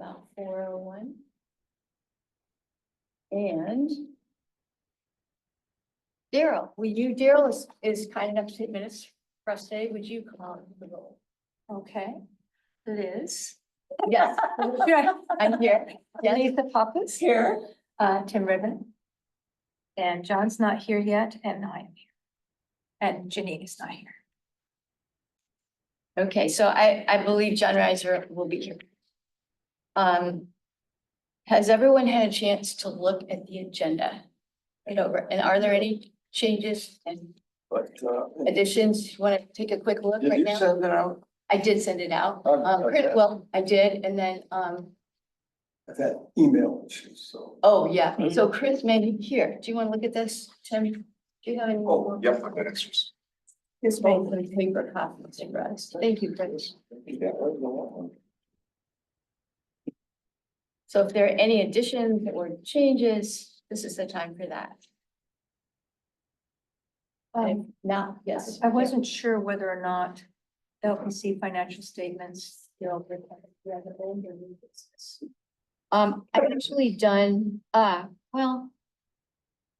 about 4:01. And Daryl, Daryl is kind enough to take minutes for us today. Would you call the roll? Okay, Liz. Yes, I'm here. Yes. Lisa Pappas. Here. Tim Ribbon. And John's not here yet, and I'm here. And Janine is not here. Okay, so I believe John Reiser will be here. Has everyone had a chance to look at the agenda? And are there any changes and But, additions? You want to take a quick look did right you now? send it out? I did send it out. Okay. Well, I did, and then, I've had email issues, so. oh, yeah, so Chris may be here. Do you want to look at this, Tim? Do you have any? Oh, yep, I've got extras. This may be paper copies for us. Thank you, Chris. So if there are any additions or changes, this is the time for that. If not, yes. I wasn't sure whether or not LPC financial statements still require old or new business. I've actually done, well,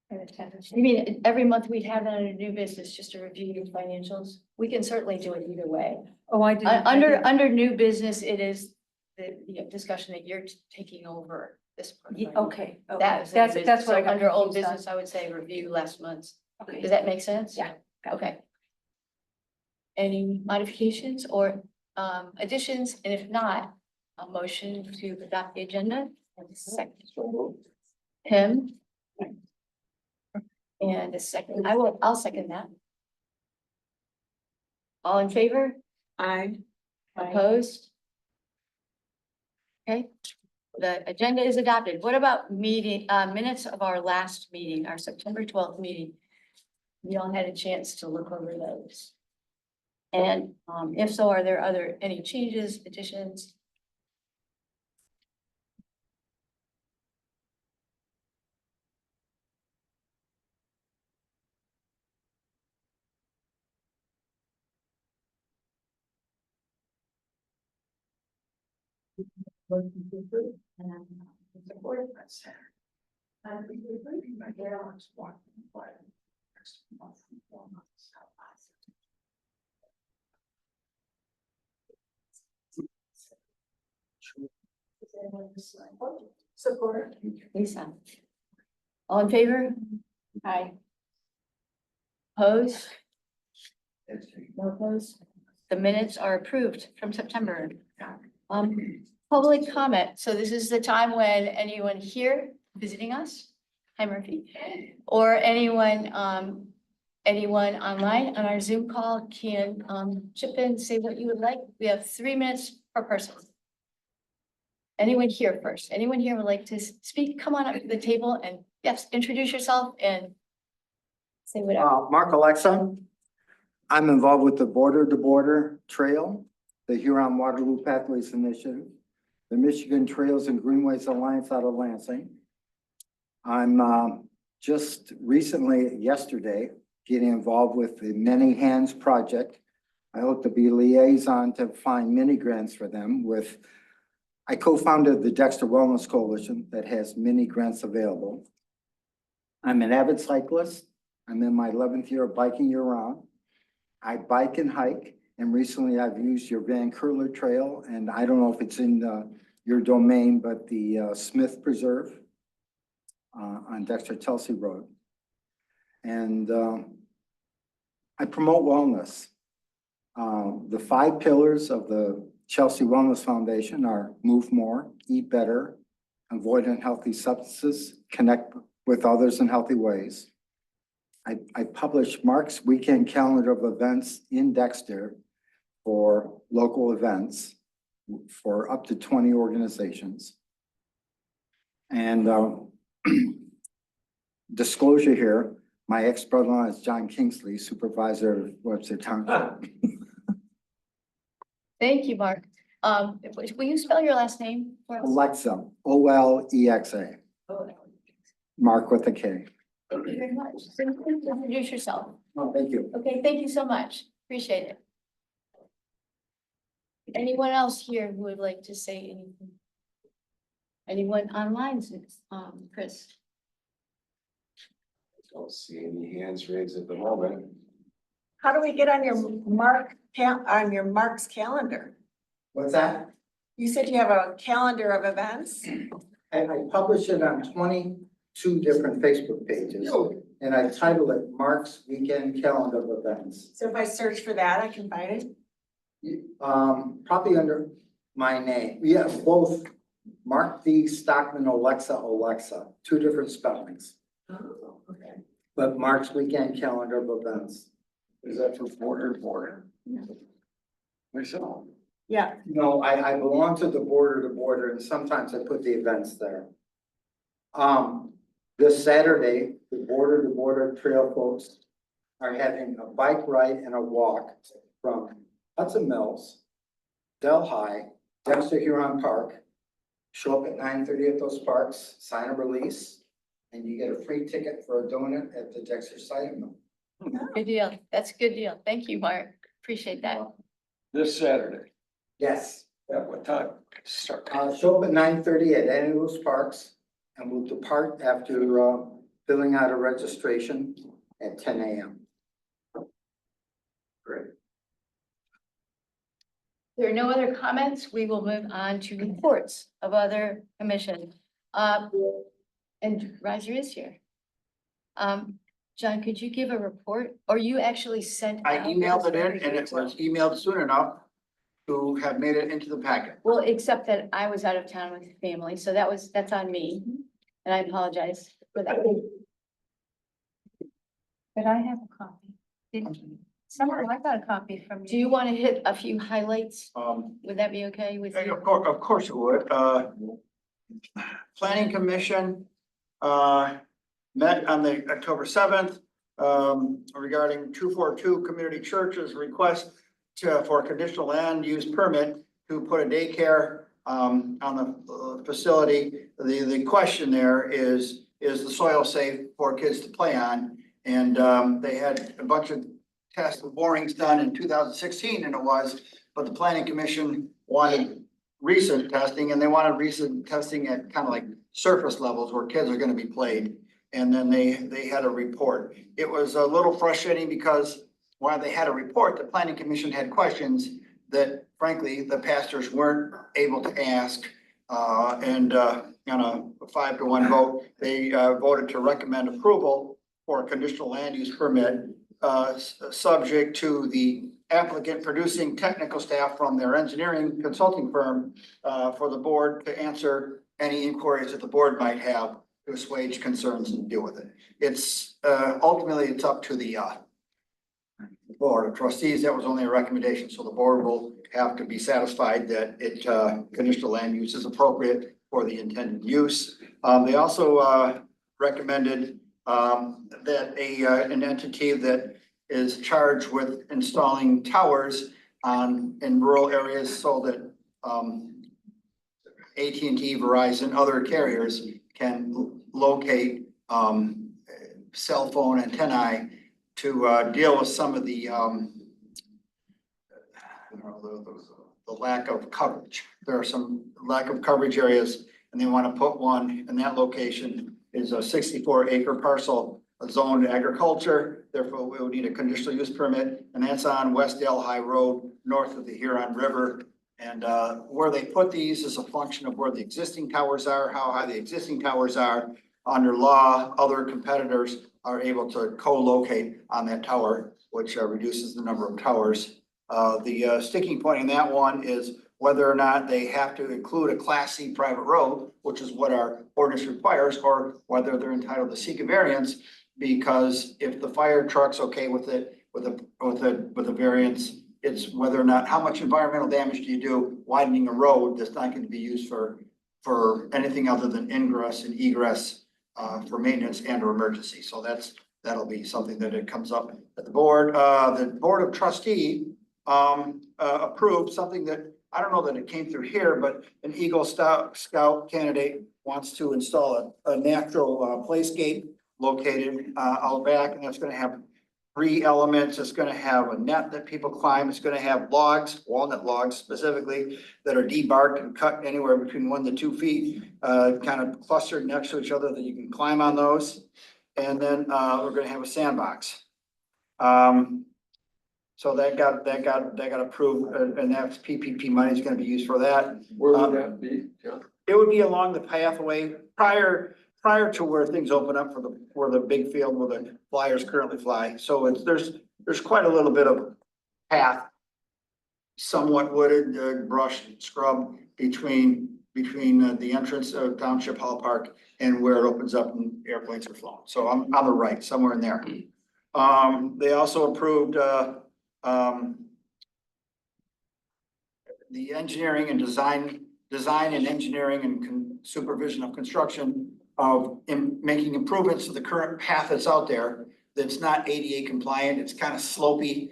And attendance. you mean every month we'd have that under new business just to review your financials? We can certainly do it either way. Oh, I did. Under new business, it is the discussion that you're taking over this. part. Okay, okay. That's That's what I got under old confused on. business, I would say review last month's. Okay. Does that make sense? Yeah. Okay. Any modifications or additions? And if not, a motion to adopt the agenda. And a second. Tim? And a second, I'll second that. All in favor? Aye. Opposed? Okay, the agenda is adopted. What about minutes of our last meeting, our September 12th meeting? You all had a chance to look over those. And if so, are there any changes, additions? Support. Lisa. All in favor? Aye. Opposed? No opposed? The minutes are approved from September. Public comment. So this is the time when anyone here visiting us, hi Murphy, or anyone online on our Zoom call can chip in, say what you would like. We have 3 minutes per person. Anyone here first? Anyone here would like to speak? Come on up to the table and yes, introduce yourself and say whatever. Mark Alexa. I'm involved with the Border to Border Trail, the Huron Waterloo Pathways Initiative, the Michigan Trails and Greenways Alliance out of Lansing. I'm just recently, yesterday, getting involved with the Many Hands Project. I hope to be liaison to find mini grants for them with, I co-founded the Dexter Wellness Coalition that has mini grants available. I'm an avid cyclist. I'm in my 11th year of biking year round. I bike and hike, and recently I've used your Van Curler Trail, and I don't know if it's in your domain, but the Smith Preserve on Dexter Chelsea Road. And I promote wellness. The 5 pillars of the Chelsea Wellness Foundation are move more, eat better, avoid unhealthy substances, connect with others in healthy ways. I publish Mark's weekend calendar of events in Dexter for local events for up to 20 organizations. And disclosure here, my ex-brother-in-law is John Kingsley, supervisor of Webster Township. Thank you, Mark. Will you spell your last name for us? Alexa, Olexa, Oh, Mark with a K. thank you very much. So please introduce yourself. Oh, thank you. Okay, thank you so much. Appreciate it. Anyone else here who would like to say anything? Anyone online, Chris? Don't see any hands raised at the moment. How do we get on your on your Mark's calendar? What's that? You said you have a calendar of events? I publish it on 22 different Facebook pages, and I title it Mark's Weekend Calendar of Events. So if I search for that, I can find it? Probably under my name. We have both Mark V. Stockman Alexa, two different spellings, Oh, okay. but Mark's Weekend Calendar of Events. Is that for border to border? Myself. Yeah, No, I belong to the border, and sometimes I put the events there. This Saturday, the border to border trail folks are having a bike ride and a walk from Hudson Mills, Delhi, Dexter Huron Park. Show up at 9:30 at those parks, sign a release, and you get a free ticket for doing it at the Dexter site. Good deal. That's a good deal. Thank you, Mark. Appreciate that. This Saturday, Yes, at what time? Start. show up at 9:30 at any of those parks, and we'll depart after, filling out a registration at 10 a.m. Great. There are no other comments. We will move on to reports of other commissions. And Roger is here. John, could you give a report, or you actually sent? I out emailed this it in very and it detailed? was emailed soon enough to have made it into the packet. Well, except that I was out of town with family, so that's on me, and I apologize for that. But I have a copy. Someone, I got a copy from you. Do you want to hit a few highlights? Um, Would that be okay with you? of course it would. Planning Commission, met on the October 7th, regarding 242 Community Church's request for a conditional land use permit to put a daycare, on the facility. The question there is the soil safe for kids to play on? And, they had a bunch of tests of borings done in 2016 and it was, but the Planning Commission wanted recent testing and they wanted recent testing at kind of like surface levels where kids are gonna be played. And then they had a report. It was a little frustrating because while they had a report, the Planning Commission had questions that frankly, the pastors weren't able to ask. And on a 5-1 vote, they voted to recommend approval for a conditional land use permit, subject to the applicant producing technical staff from their engineering consulting firm, for the board to answer any inquiries that the board might have to assuage concerns and deal with it. It's ultimately, it's up to the board of trustees. That was only a recommendation, so the board will have to be satisfied that conditional land use is appropriate for the intended use. They also recommended that an entity that is charged with installing towers in rural areas so that AT&T, Verizon, other carriers can locate cell phone antennae to deal with some of the lack of coverage. There are some lack of coverage areas and they want to put one in that location. Is a 64-acre parcel zoned agriculture. Therefore, we would need a conditional use permit, and that's on West Delhi Road, north of the Huron River. And where they put these is a function of where the existing towers are, how high the existing towers are. Under law, other competitors are able to co-locate on that tower, which reduces the number of towers. The sticking point in that one is whether or not they have to include a Class C private road, which is what our ordinance requires, or whether they're entitled to seek a variance. Because if the fire truck's okay with it, with a variance, it's whether or not, how much environmental damage do you do widening a road that's not going to be used for anything other than ingress and egress, for maintenance and or emergency. So that'll be something that it comes up at the board. The Board of Trustee approved something that, I don't know that it came through here, but an Eagle Scout candidate wants to install a natural playscape located out back, and that's gonna have three elements. It's gonna have a net that people climb. It's gonna have logs, walnut logs specifically, that are debarked and cut anywhere between 1 to 2 feet, kind of clustered next to each other that you can climb on those. And then, we're gonna have a sandbox. So that got approved, and that's PPP money is gonna be used for that. Where would that be, John? It would be along the pathway prior to where things open up for the big field where the flyers currently fly. So there's quite a little bit of path, somewhat wooded, brush, scrub between the entrance of Township Hall Park and where it opens up and airplanes are flown. So I'm on the right, somewhere in there. They also approved, the engineering and design and engineering and supervision of construction of making improvements to the current path that's out there that's not ADA compliant. It's kind of slopey.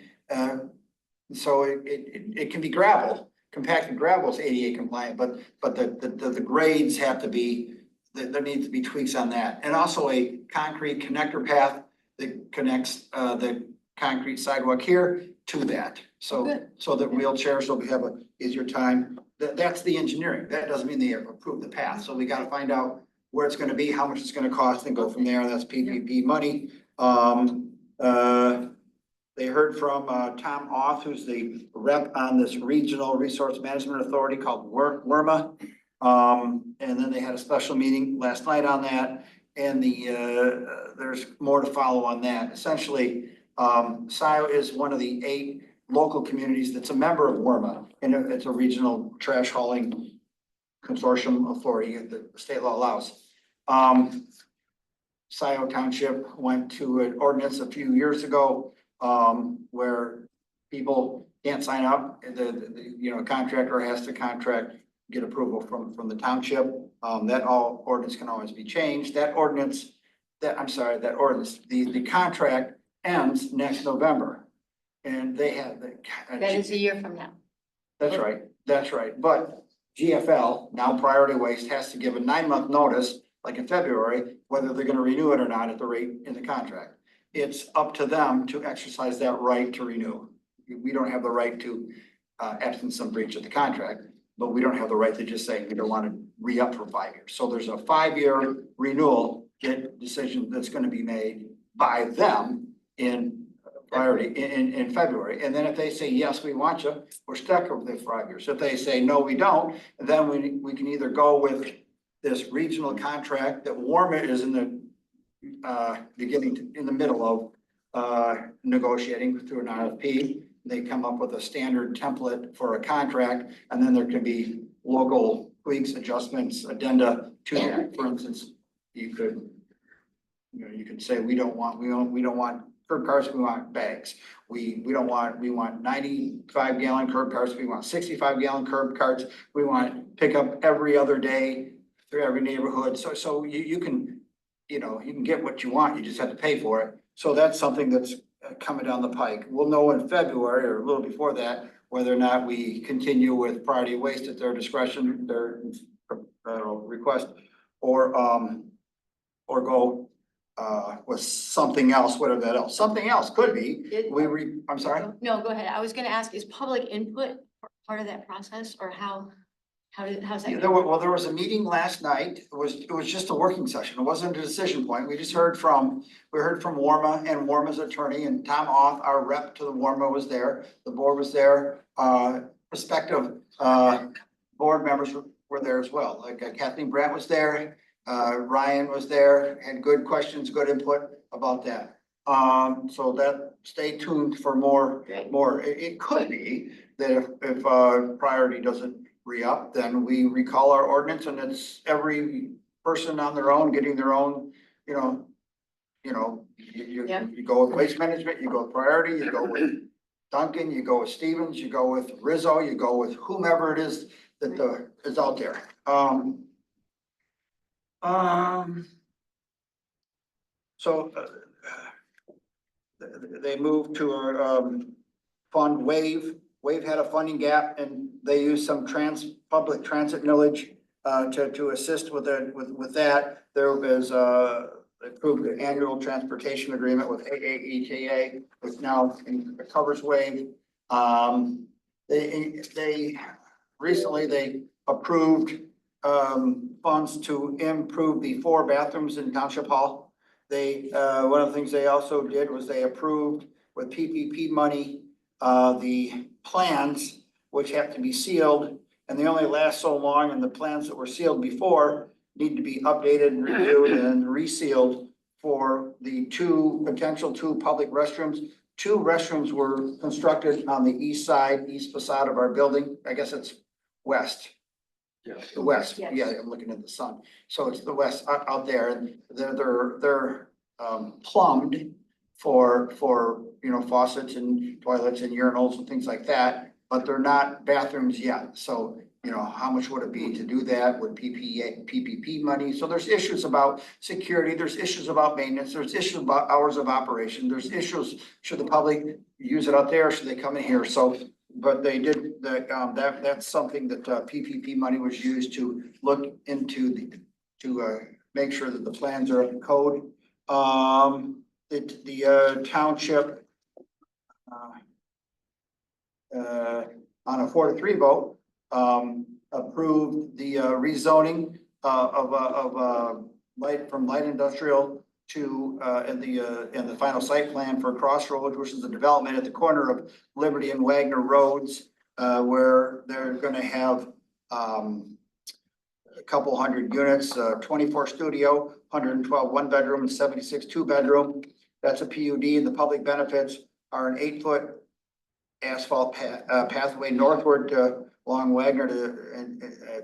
So it can be gravel, compacted gravel is ADA compliant, but the grades have to be, there needs to be tweaks on that. And also a concrete connector path that connects the concrete sidewalk here to that. So that wheelchairs will have a easier time. That's the engineering. That doesn't mean they have approved the path. So we gotta find out where it's gonna be, how much it's gonna cost, and go from there. That's PPP money. They heard from Tom Oth, who's the rep on this Regional Resource Management Authority called WRMA. And then they had a special meeting last night on that, and there's more to follow on that. Essentially, Scio is one of the 8 local communities that's a member of WRMA, and it's a regional trash hauling consortium authority that the state law allows. Scio Township went to an ordinance a few years ago, where people can't sign up. The contractor has to get approval from the township. That ordinance can always be changed. The contract ends next November. And they have That is a year from now. That's right. But GFL, now Priority Waste, has to give a 9-month notice, like in February, whether they're gonna renew it or not at the rate in the contract. It's up to them to exercise that right to renew. We don't have the right to, absent some breach of the contract, but we don't have the right to just say we don't want to re-up for 5 years. So there's a 5-year renewal decision that's gonna be made by them in in February. And then if they say, yes, we want you, we're stuck with the 5 years. If they say, no, we don't, then we can either go with this regional contract that WRMA is in the in the middle of negotiating through an RFP. They come up with a standard template for a contract, and then there can be local tweaks, adjustments, addenda to that. For instance, you could say, we don't want curb carts, we want bags. We want 95 gallon curb carts, we want 65 gallon curb carts. We want pickup every other day through every neighborhood. So you can get what you want, you just have to pay for it. So that's something that's coming down the pike. We'll know in February or a little before that, whether or not we continue with Priority Waste at their discretion, their request, or go with something else, whatever that else. Something else could be, I'm sorry? No, go ahead. I was gonna ask, is public input part of that process, or how's that? Yeah, there was a meeting last night. It was just a working session. It wasn't a decision point. We heard from WRMA and WRMA's attorney, and Tom Oth, our rep to the WRMA, was there. The board was there. Prospective board members were there as well. Like Kathleen Brandt was there. Ryan was there, had good questions, good input about that. So that, stay tuned for more. It could be that if Priority doesn't re-up, then we recall our ordinance, and it's every person on their own, getting their own, you go with Waste Management, you go with Priority, you go with Duncan, you go with Stevens, you go with Rizzo, you go with whomever it is that is out there. So they moved to a fund Wave. Wave had a funding gap, and they used some public transit millage to assist with that. There was approved the annual transportation agreement with AAETA, which now covers wave. They recently, they approved, funds to improve the 4 bathrooms in Township Hall. They, one of the things they also did was they approved with PPP money, the plans, which have to be sealed, and they only last so long, and the plans that were sealed before need to be updated and reviewed and resealed for the potential two public restrooms. 2 restrooms were constructed on the east side, east facade of our building. I guess it's west. Yeah. The west, Yes. yeah, I'm looking at the sun. So it's the west out there, and they're plumbed for, you know, faucets and toilets and urinals and things like that, but they're not bathrooms yet. So, you know, how much would it be to do that with PPP money? So there's issues about security, there's issues about maintenance, there's issues about hours of operation, there's issues, should the public use it out there, should they come in here? So, but they did, that's something that PPP money was used to look into to make sure that the plans are up to code. The township on a 4-3 vote, approved the rezoning of light, from light industrial to in the final site plan for Crossroads, which is the development at the corner of Liberty and Wagner Roads, where they're gonna have a couple hundred units, 24 studio, 112 1-bedroom, and 76 2-bedroom. That's a PUD, and the public benefits are an 8-foot asphalt pathway northward along Wagner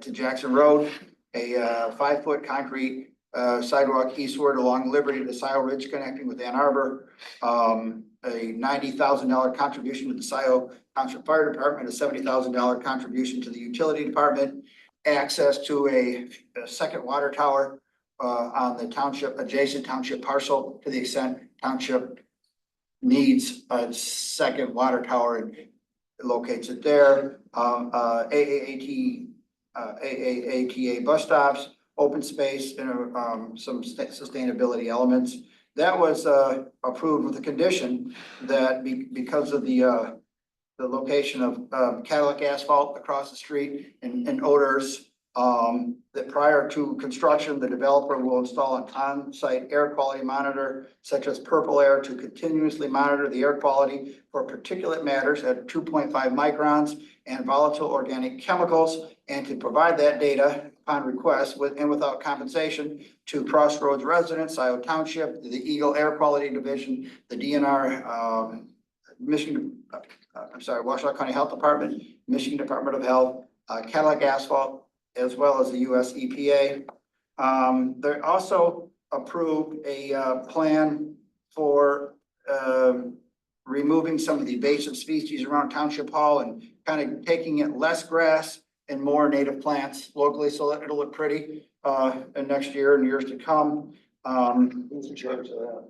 to Jackson Road, a 5-foot concrete sidewalk eastward along Liberty to Scio Ridge connecting with Ann Arbor, a $90,000 contribution to the Scio Township Fire Department, a $70,000 contribution to the Utility Department, access to a second water tower on the township, adjacent township parcel, to the extent township needs a second water tower and locates it there. AATA bus stops, open space, and some sustainability elements. That was approved with the condition that because of the location of Cadillac asphalt across the street and odors, that prior to construction, the developer will install an on-site air quality monitor such as Purple Air to continuously monitor the air quality for particulate matters at 2.5 microns and volatile organic chemicals, and to provide that data upon request with and without compensation to Crossroads residents, Scio Township, the Eagle Air Quality Division, the DNR, Washtenaw County Health Department, Michigan Department of Health, Cadillac Asphalt, as well as the US EPA. They also approved a plan for removing some of the invasive species around Township Hall and kind of taking it less grass and more native plants locally, so that it'll look pretty in next year and years to come. Who's in charge of that?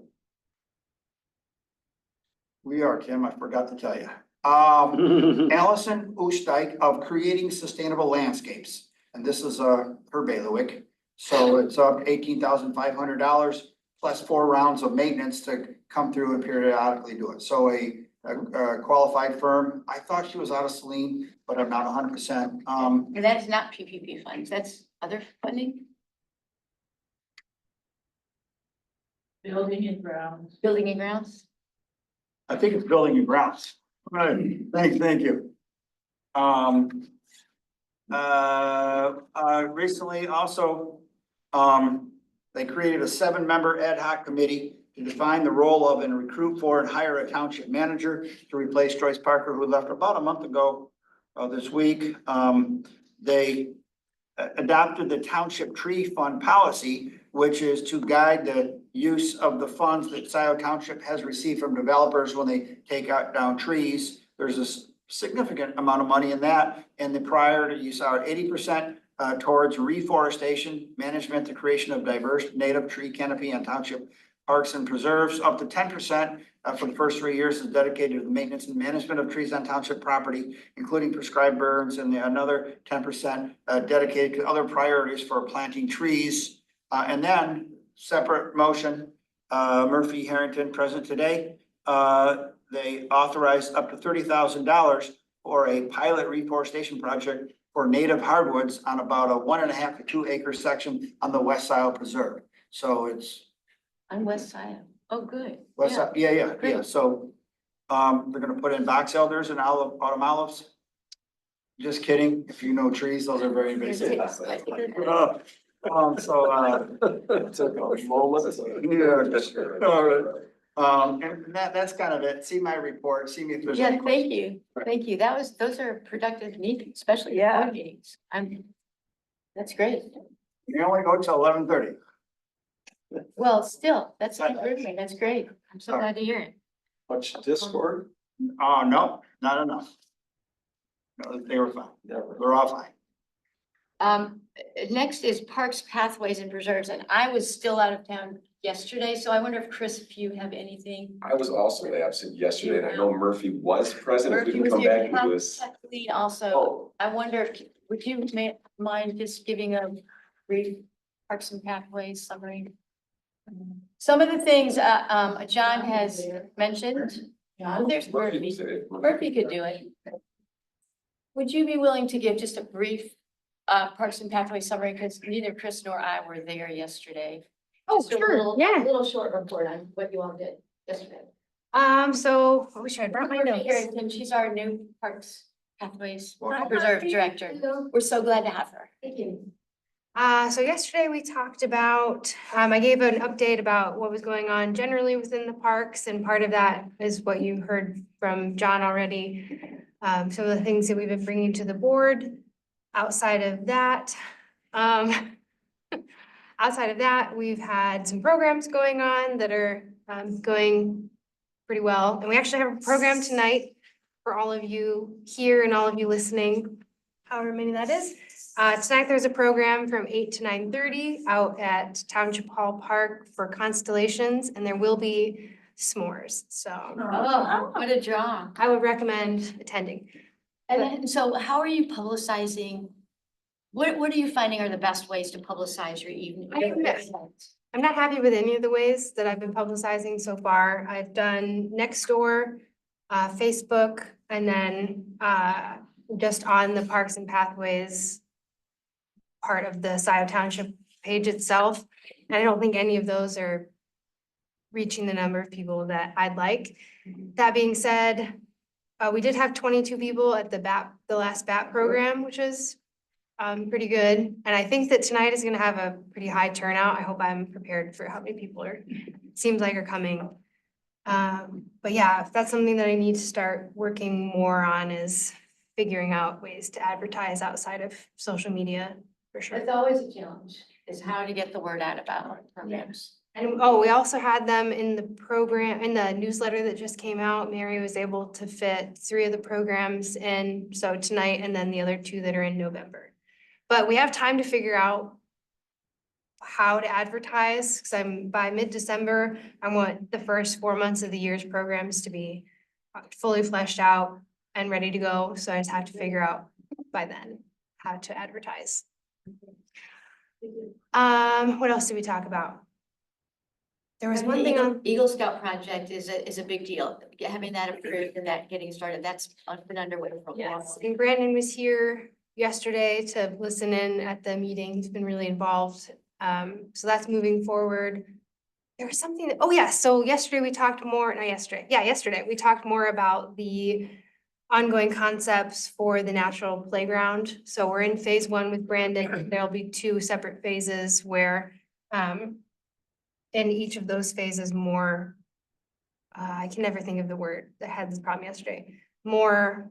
We are, Tim, I forgot to tell you. Allison Oostdijk of Creating Sustainable Landscapes. And this is her bailiwick. So it's up $18,500 plus 4 rounds of maintenance to come through and periodically do it. So a qualified firm. I thought she was out of Saline, but I'm not 100%. And that is not PPP funds, that's other funding, Building and grounds. building and grounds. I think it's building and grounds. Right, thank you. Recently also, they created a 7-member ad hoc committee to define the role of and recruit for and hire a township manager to replace Joyce Parker, who left about a month ago, this week. They adopted the township tree fund policy, which is to guide the use of the funds that Scio Township has received from developers when they take out down trees. There's a significant amount of money in that, and the priority use are 80% towards reforestation, management, the creation of diverse native tree canopy on township parks and preserves. Up to 10% for the first 3 years is dedicated to the maintenance and management of trees on township property, including prescribed burns, and another 10% dedicated to other priorities for planting trees. And then separate motion, Murphy Harrington present today. They authorized up to $30,000 for a pilot reforestation project for native hardwoods on about a 1.5 to 2 acre section on the West Scio Preserve. So it's On West Side. Oh, good. West, Yeah. yeah, Great. so, they're gonna put in box elders and autumn olives. Just kidding, if you know trees, those are very invasive. Yes. Took a moment. Yeah, all right. And that's kind of it. See my report, see me if there's. any Yeah, thank you. Thank you. Those are productive meetings, especially Yeah. board meetings. That's great. You only go till 11:30. Well, still, that's an improvement. That's great. I'm so glad to hear it. Much discord? Oh, no, not enough. No, they were fine. Never. They're all fine. Next is Parks, Pathways and Preserves, and I was still out of town yesterday, so I wonder if Chris, if you have anything. I was also absent yesterday, and I know Murphy was present, if we Murphy can was come your back into this. tech lead also. Oh, I wonder, would you mind just giving a brief Parks and Pathways summary? Some of the things, John has mentioned. There's Murphy Murphy. was it. Murphy could do it. Would you be willing to give just a brief Parks and Pathways summary, because neither Chris nor I were there yesterday? Oh, Just a sure, little- yeah. A little short report on what you all did yesterday. So I wish I had brought my Murphy notes. Harrington, she's our new Parks, Pathways Welcome. Preserve Director. We're so glad to have her. Thank you. So yesterday we talked about, I gave an update about what was going on generally within the parks, and part of that is what you heard from John already. Some of the things that we've been bringing to the board. Outside of that, we've had some programs going on that are, going pretty well. And we actually have a program tonight for all of you here and all of you listening, however many that is. Tonight there's a program from 8 to 9:30 out at Township Hall Park for constellations, and there will be s'mores. So Oh, what a draw. I would recommend attending. And then, so how are you publicizing? What are you finding are the best ways to publicize your evening? I'm not happy with any of the ways that I've been publicizing so far. I've done Nextdoor, Facebook, and then just on the Parks and Pathways part of the Scio Township page itself. And I don't think any of those are reaching the number of people that I'd like. That being said, we did have 22 people at the last BAT program, which is pretty good. And I think that tonight is gonna have a pretty high turnout. I hope I'm prepared for how many people seems like are coming. But yeah, if that's something that I need to start working more on, is figuring out ways to advertise outside of social media, for sure. It's always a challenge, is how to get the word out about programs. And we also had them in the program, in the newsletter that just came out. Mary was able to fit 3 of the programs in, so tonight and then the other 2 that are in November. But we have time to figure out how to advertise, because by mid-December, I want the first 4 months of the year's programs to be fully fleshed out and ready to go. So I just have to figure out by then how to advertise. What else did we talk about? There was And the one thing on. Eagle Scout project is a big deal. Having that approved and that getting started, that's been underway for a while. Yes, and Brandon was here yesterday to listen in at the meeting. He's been really involved. So that's moving forward. There was something, oh yeah, so yesterday we talked more, not yesterday, yeah, yesterday, we talked more about the ongoing concepts for the natural playground. So we're in phase 1 with Brandon. There'll be 2 separate phases where, in each of those phases, more, I can never think of the word that had this problem yesterday, more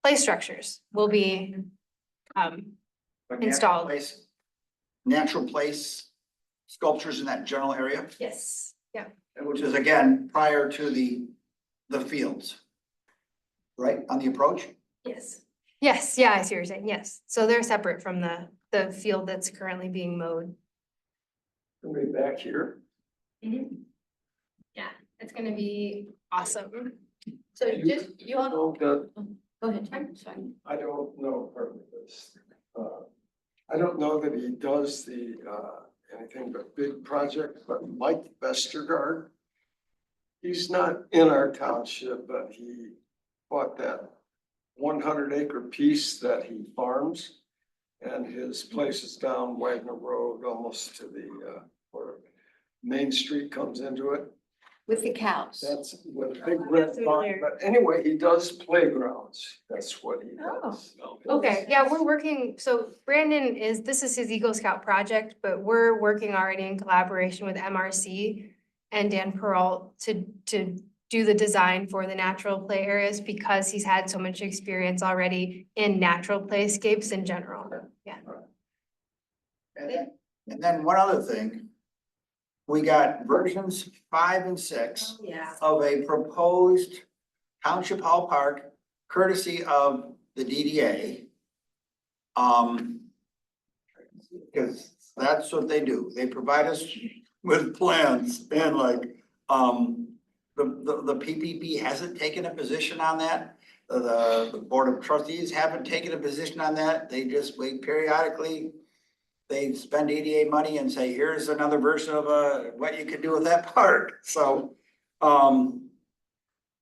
play structures will be installed. Natural place sculptures in that general area, Yes. Yeah. which is again, prior to the fields. Right, on the approach? Yes. Yes, yeah, I see what you're saying, yes. So they're separate from the field that's currently being mowed. Way back here. Yeah, it's gonna be awesome. So just, you all, Well, go ahead, sorry. I don't know, pardon me, this, I don't know that he does the anything but big project, but Mike Vestergaard. He's not in our township, but he bought that 100-acre piece that he farms. And his place is down Wagner Road, almost to the, where Main Street comes into it. With the cows. That's with a big red barn, but anyway, he does playgrounds. That's what he does. Okay, yeah, we're working, so Brandon this is his Eagle Scout project, but we're working already in collaboration with MRC and Dan Peralt to do the design for the natural play areas because he's had so much experience already in natural playscapes in general. Yeah. And then one other thing. We got versions 5 and 6 Yeah. of a proposed Township Hall Park courtesy of the DDA. Because that's what they do. They provide us with plans and like, the PPP hasn't taken a position on that. The Board of Trustees haven't taken a position on that. They just wait periodically. They spend EDA money and say, here's another version of what you can do with that park. So, and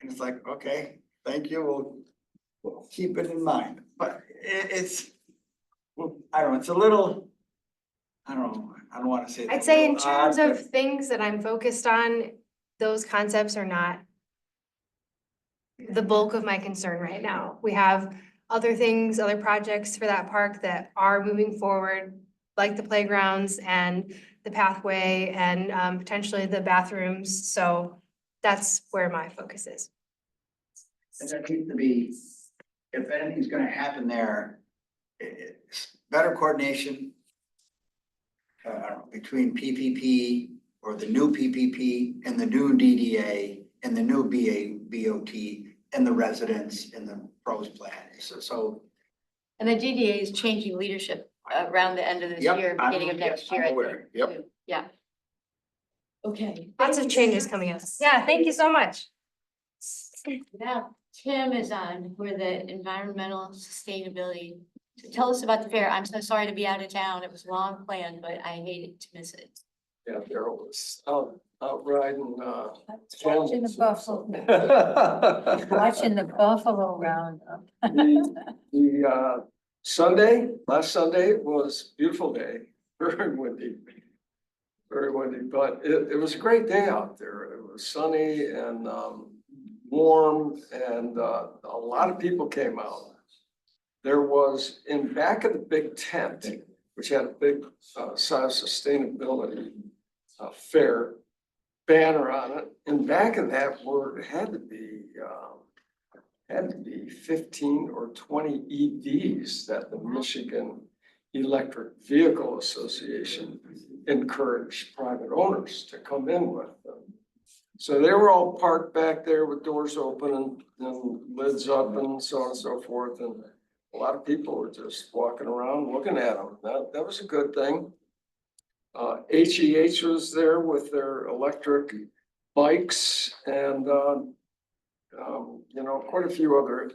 it's like, okay, thank you. We'll keep it in mind. But it's, I don't know, it's a little, I don't know, I don't want to say. it's a I'd say in little odd, terms but- of things that I'm focused on, those concepts are not the bulk of my concern right now. We have other things, other projects for that park that are moving forward, like the playgrounds and the pathway and potentially the bathrooms. So that's where my focus is. And there needs to be, if anything's gonna happen there, it's better coordination. I don't know, between PPP or the new PPP and the new DDA and the new BOT and the residents and the pros plan. So. And the DDA is changing leadership around the end of this Yep, year, I'm- beginning of next yes, year, I'm I aware. think. Yep. too. Yeah. Okay. Lots of changes coming up. Yeah, thank you so much. Now, Tim is on for the environmental sustainability. So tell us about the fair. I'm so sorry to be out of town. It was long planned, but I hated to miss it. Yeah, Daryl was out riding, Watching the buffalo, the, watching the buffalo roundup. last Sunday was a beautiful day, very windy. Very windy, but it was a great day out there. It was sunny and, warm and, a lot of people came out. There was in back of the big tent, which had a big, size sustainability, fair banner on it. In back of that were, had to be 15 or 20 EVs that the Michigan Electric Vehicle Association encouraged private owners to come in with them. So they were all parked back there with doors open and lids up and so on and so forth. And a lot of people were just walking around looking at them. That was a good thing. HEH was there with their electric bikes and, quite a few other.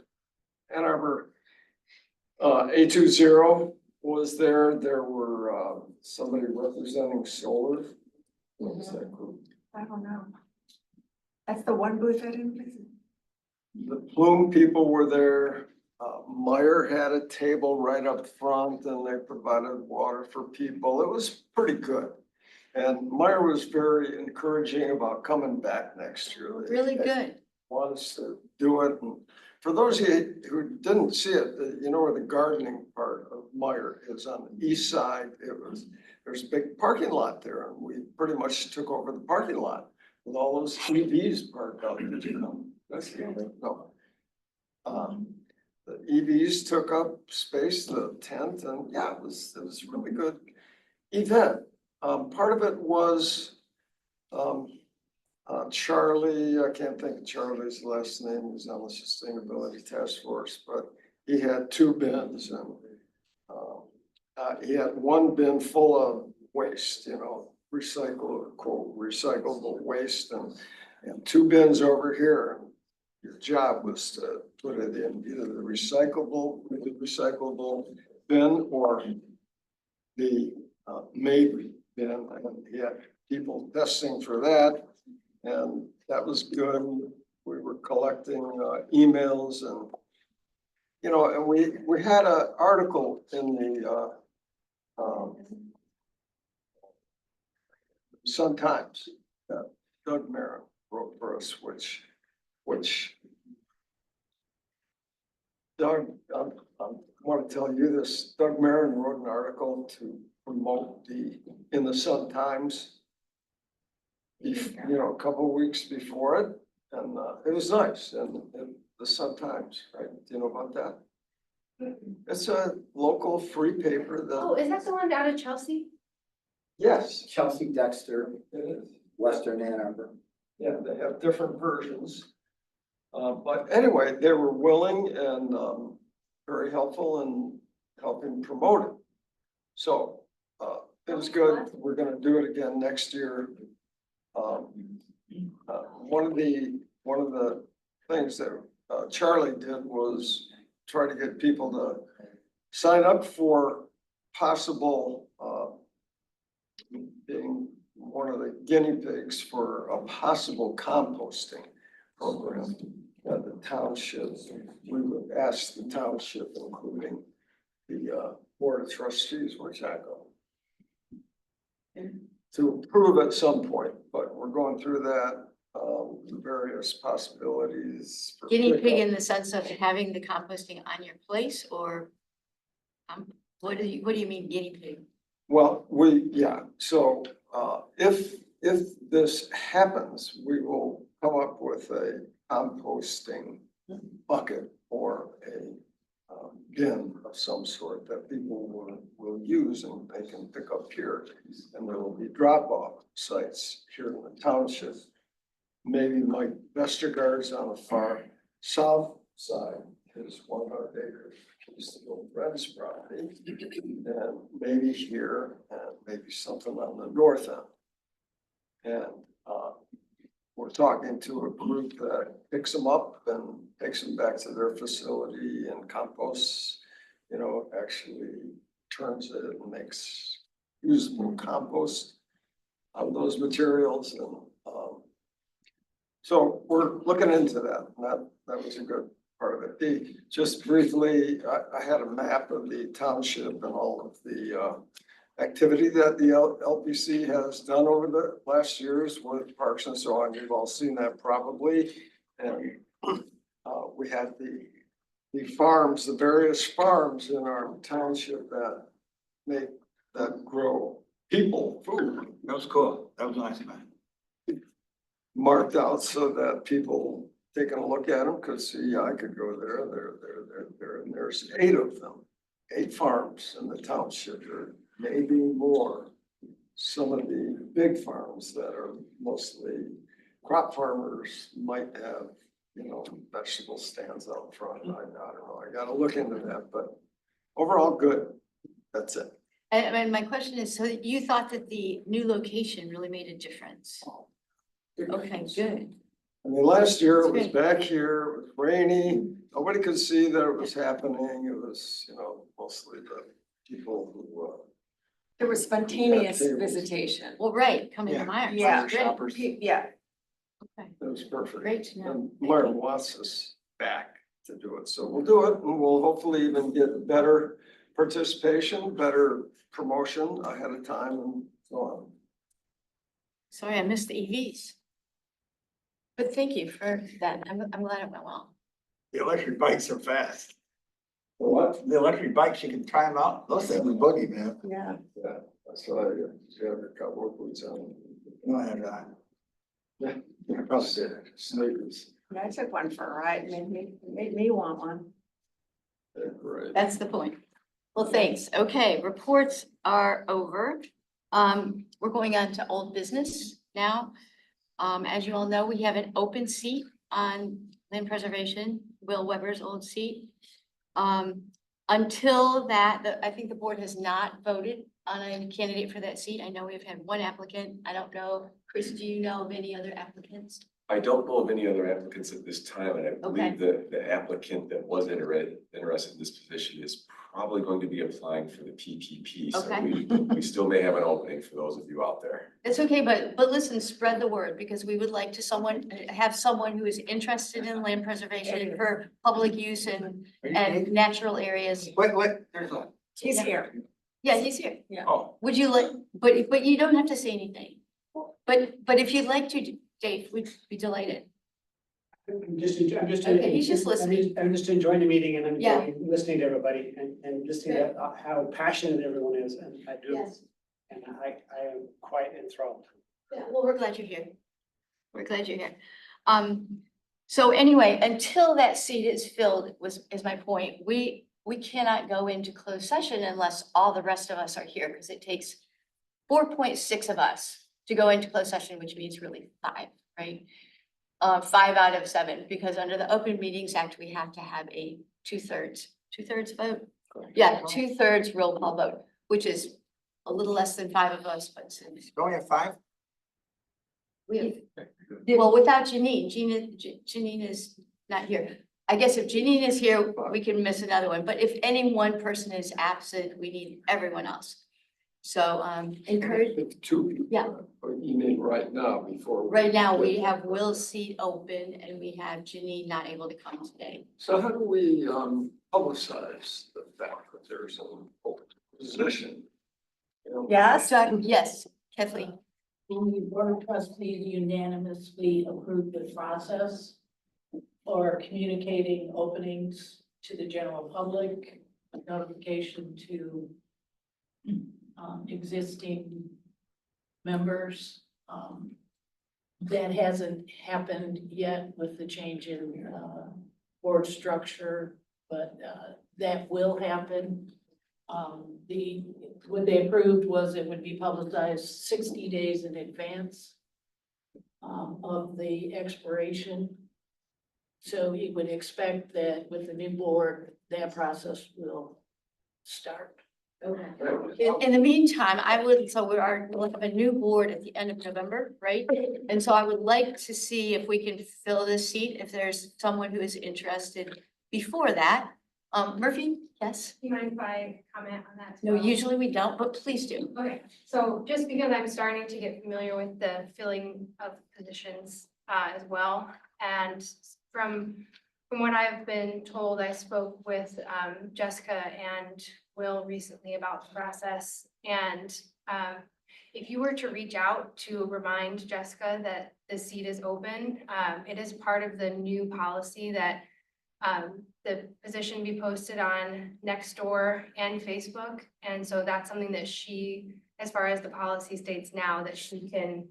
Ann Arbor, A20 was there. There were, somebody representing solar. What was that group? I don't know. That's the one booth I didn't visit. The Bloom people were there. Meyer had a table right up front and they provided water for people. It was pretty good. And Meyer was very encouraging about coming back next year. Really They good. want us to do it. And for those of you who didn't see it, you know where the gardening part of Meyer is on the east side. There's a big parking lot there and we pretty much took over the parking lot with all those EVs parked out. Did you know? No. The EVs took up space, the tent, and yeah, it was a really good event. Part of it was, Charlie, I can't think of Charlie's last name, he's on the Sustainability Task Force, but he had 2 bins and, he had 1 bin full of waste, recyclable waste and 2 bins over here. Your job was to put it in either the recyclable bin or the made bin, and he had people testing for that. And that was good. We were collecting emails and, you know, and we had an article in the Sun-Times that Doug Marin wrote for us, which Doug, I want to tell you this, Doug Marin wrote an article to promote in the Sun-Times, you know, a couple of weeks bore it, and it was nice, and the Sun-Times, right? Do you know about that? It's a local free paper Oh, that, is that the one out of Chelsea? yes, Chelsea Dexter, it is. Western Ann Arbor. Yeah, they have different versions. But anyway, they were willing and very helpful in helping promote it. So it was good. We're gonna do it again next year. One of the things that Charlie did was try to get people to sign up for possible being one of the guinea pigs for a possible composting program. The township, we would ask the township, including the board of trustees, which I go, to approve at some point, but we're going through that, the various possibilities. for Guinea pig pickup. in the sense of having the composting on your place, or what do you mean guinea pig? Well, so if this happens, we will come up with a composting bucket or a bin of some sort that people will use and they can pick up here. And there will be drop-off sites here in the township. Maybe Mike Vestergaard's on the far south side, his 100 acres, he's the old Red's property. And maybe here, and maybe something on the north end. And we're talking to a group that picks them up and takes them back to their facility and composts, you know, actually turns it and makes usable compost of those materials. And so we're looking into that. And that was a good part of it. Just briefly, I had a map of the township and all of the activity that the LPC has done over the last years with parks and so on. You've all seen that probably. And we had the farms, the various farms in our township that grow people food. That was cool. That was nice, man. Marked out so that people taking a look at them could see, yeah, I could go there, and there's 8 of them, 8 farms in the township, or maybe more. Some of the big farms that are mostly crop farmers might have, you know, vegetable stands out front. I don't know, I gotta look into that, but overall, good. That's it. And my question is, so you thought that the new location really made a difference? Okay, good. I mean, last year it was That's great. back here, it was rainy, nobody could see that it was happening, it was, you know, mostly the people who, There was spontaneous tables. visitation. Well, right, coming Yeah. to Myers. Yeah. That's great. Shoppers. Yeah, Okay. it was perfect. Great to know. And Thank Blair you. wants us back to do it, so we'll do it, and we'll hopefully even get better participation, better promotion ahead of time and so on. Sorry, I missed the EVs. But thank you for that. I'm glad it went well. The electric bikes are fast. What? The electric bikes, you can try them out. Those things are buggy, man. yeah. Yeah, that's what I got, you have your cowboy boots on. No, I have that. Yeah, you probably did, sneakers, I took one for a ride, made me want one. they're great. That's the point. Well, thanks. Okay, reports are over. We're going on to old business now. As you all know, we have an open seat on land preservation, Will Weber's old seat. Until that, I think the board has not voted on a candidate for that seat. I know we've had one applicant. I don't know, Chris, do you know of any other applicants? I don't know of any other applicants at this time, and I Okay. believe that the applicant that was interested in this position is probably going to be applying for the PPP. So Okay. we still may have an opening for those of you out there. It's okay, but listen, spread the word, because we would like to have someone who is interested in land preservation for public use and natural areas. Wait, there's a, He's here. Yeah, he's here. oh, Would you like, but you don't have to say anything. But if you'd like to, Dave, we'd be delighted. I'm just, Okay, he's just listening. I'm just enjoying the meeting and I'm Yeah. enjoying listening to everybody and listening to how passionate everyone is, and I do. Yes. And I am quite enthralled. Yeah, well, we're glad you're here. We're glad you're here. So anyway, until that seat is filled is my point. We cannot go into closed session unless all the rest of us are here, because it takes 4.6 of us to go into closed session, which means really 5, right? 5 out of 7, because under the Open Meetings Act, we have to have a 2/3 vote. Yeah, 2/3 roll call vote, which is a little less than 5 of us, but don't we have 5? we have, well, without Janine, Janine is not here. I guess if Janine is here, we can miss another one, but if any one person is absent, we need everyone else. So, encourage, If 2 people. Yeah. Or you mean right now before? right now, we have Will's seat open and we have Janine not able to come today. So how do we publicize the fact that there's an open position? You know? Yes, So, yes, Kathleen, The board of trustees unanimously approved the process for communicating openings to the general public, notification to existing members. That hasn't happened yet with the change in board structure, but that will happen. What they approved was it would be publicized 60 days in advance of the expiration. So you would expect that with the new board, that process will start. in the meantime, we'll have a new board at the end of November, right? And so I would like to see if we can fill this seat, if there's someone who is interested before that. Murphy, yes? Do you mind if I comment on that? as No, well? usually we don't, but please do. Okay, so just because I'm starting to get familiar with the filling of positions as well. And from what I've been told, I spoke with Jessica and Will recently about the process. And if you were to reach out to remind Jessica that the seat is open, it is part of the new policy that the position be posted on Nextdoor and Facebook. And so that's something that she, as far as the policy states now, that she can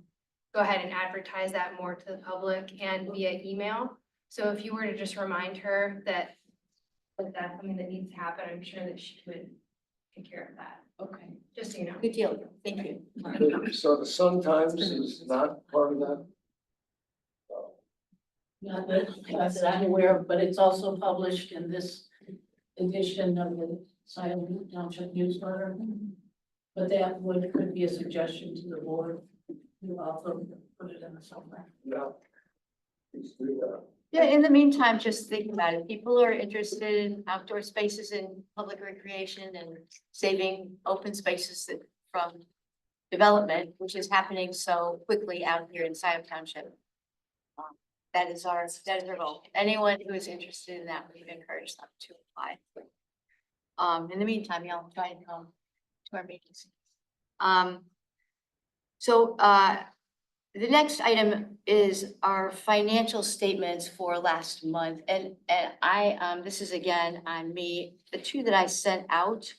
go ahead and advertise that more to the public and via email. So if you were to just remind her that that's something that needs to happen, I'm sure that she would take care of that. Okay. Just so you know. Good deal, thank you. So the Sun Times is not part of that? Not that I'm aware of, but it's also published in this edition of the Scio Township newsletter. But that could be a suggestion to the board to also put it in the somewhere. Yeah. Please do that. Yeah, in the meantime, just think about it. People are interested in outdoor spaces and public recreation and saving open spaces from development, which is happening so quickly out here in Scio Township. That is our goal. Anyone who is interested in that, we've encouraged them to apply. In the meantime, y'all try and come to our meetings. The next item is our financial statements for last month, and I, this is again on me, the 2 that I sent out.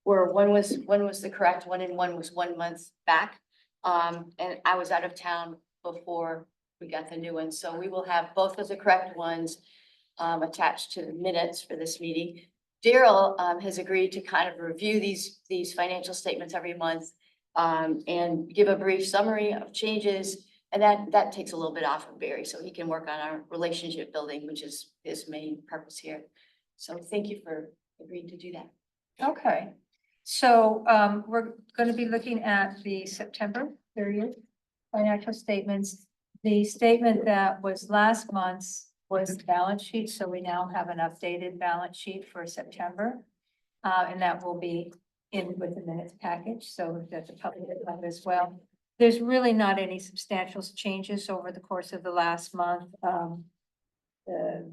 Were one was the correct one and one was 1 month back. And I was out of town before we got the new one, so we will have both of the correct ones attached to the minutes for this meeting. Daryl has agreed to kind of review these financial statements every month and give a brief summary of changes. And that takes a little bit off of Barry, so he can work on our relationship building, which is his main purpose here. So thank you for agreeing to do that. Okay. So we're going to be looking at the September 30th financial statements. The statement that was last month's was the balance sheet, so we now have an updated balance sheet for September. And that will be in with the minutes package, so that the public will have as well. There's really not any substantial changes over the course of the last month. The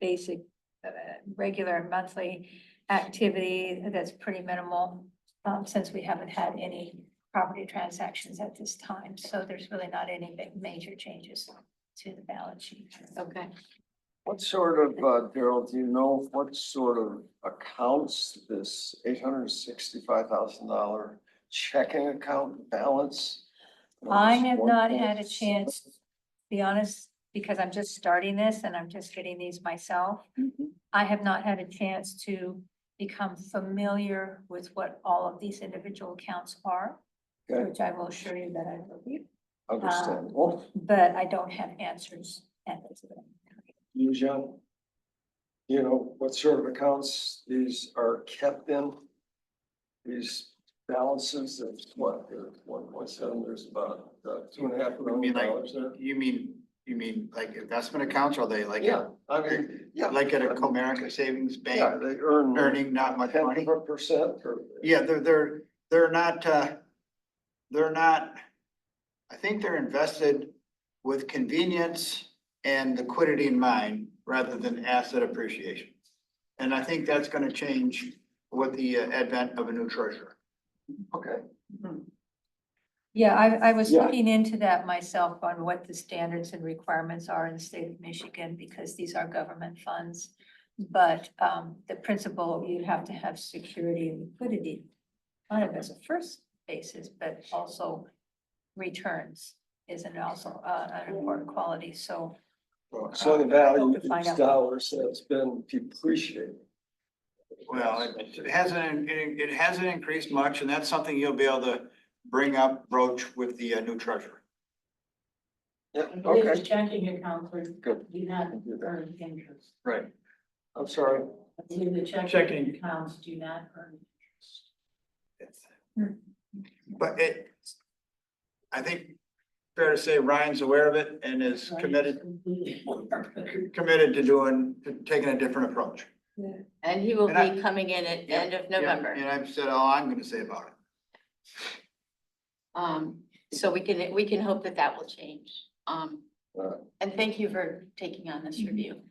basic, regular monthly activity, that's pretty minimal, since we haven't had any property transactions at this time. So there's really not any big major changes to the balance sheet. Okay. What sort of, Daryl, do you know what sort of accounts this $865,000 checking account balance? I have not had a chance, to be honest, because I'm just starting this and I'm just getting these myself. I have not had a chance to become familiar with what all of these individual accounts are, Okay, which I will assure you that I will be, understandable. but I don't have answers at this point. You, John? You know, what sort of accounts these are kept in? These balances, that's what, 1.7, there's about $2.5 You million mean like, there. you mean like investment accounts, or are they like? Yeah, I mean, yeah. Like at a Comerica Savings Yeah, Bank, they earn. earning not much money? 10% or. Yeah, they're not, I think they're invested with convenience and liquidity in mind rather than asset appreciation. And I think that's gonna change with the advent of a new treasurer. Okay. Yeah, I was Yeah. looking into that myself on what the standards and requirements are in the state of Michigan, because these are government funds. But the principle, you have to have security and liquidity, kind of as a first basis, but also returns is also an important quality, so. So the value Hope of to find these out. dollars has been depreciated. Well, it hasn't increased much, and that's something you'll be able to bring up, broach with the new treasurer. Yeah, I believe the okay, checking accounts are, good. do not earn interest. Right. I'm sorry. I believe the Checking. checking accounts do not earn interest. But I think fair to say Ryan's aware of it and is committed Completely. to taking a different approach. And he will And I- be coming in at Yeah, end of yeah, November. And I've said all I'm gonna say about it. So we can hope that that will change. Right. And thank you for taking on this review.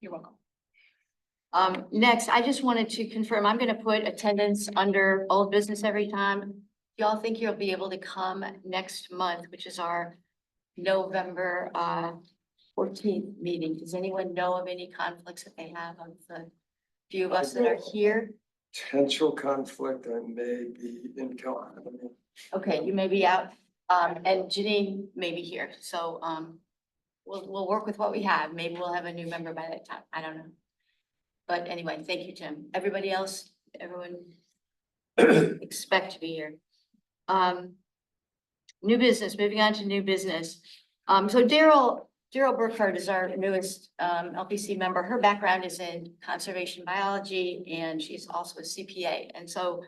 You're welcome. Next, I just wanted to confirm, I'm gonna put attendance under old business every time. Y'all think you'll be able to come next month, which is our November 14th meeting? Does anyone know of any conflicts that they have of the few of us that are here? Potential conflict, I may be in California. Okay, you may be out, and Janine may be here, so, we'll work with what we have. Maybe we'll have a new member by that time. I don't know. But anyway, thank you, Tim. Everybody else, everyone expect to be here. New business, moving on to new business. So Daryl Burkhardt is our newest, LPC member. Her background is in conservation biology, and she's also a CPA. And so,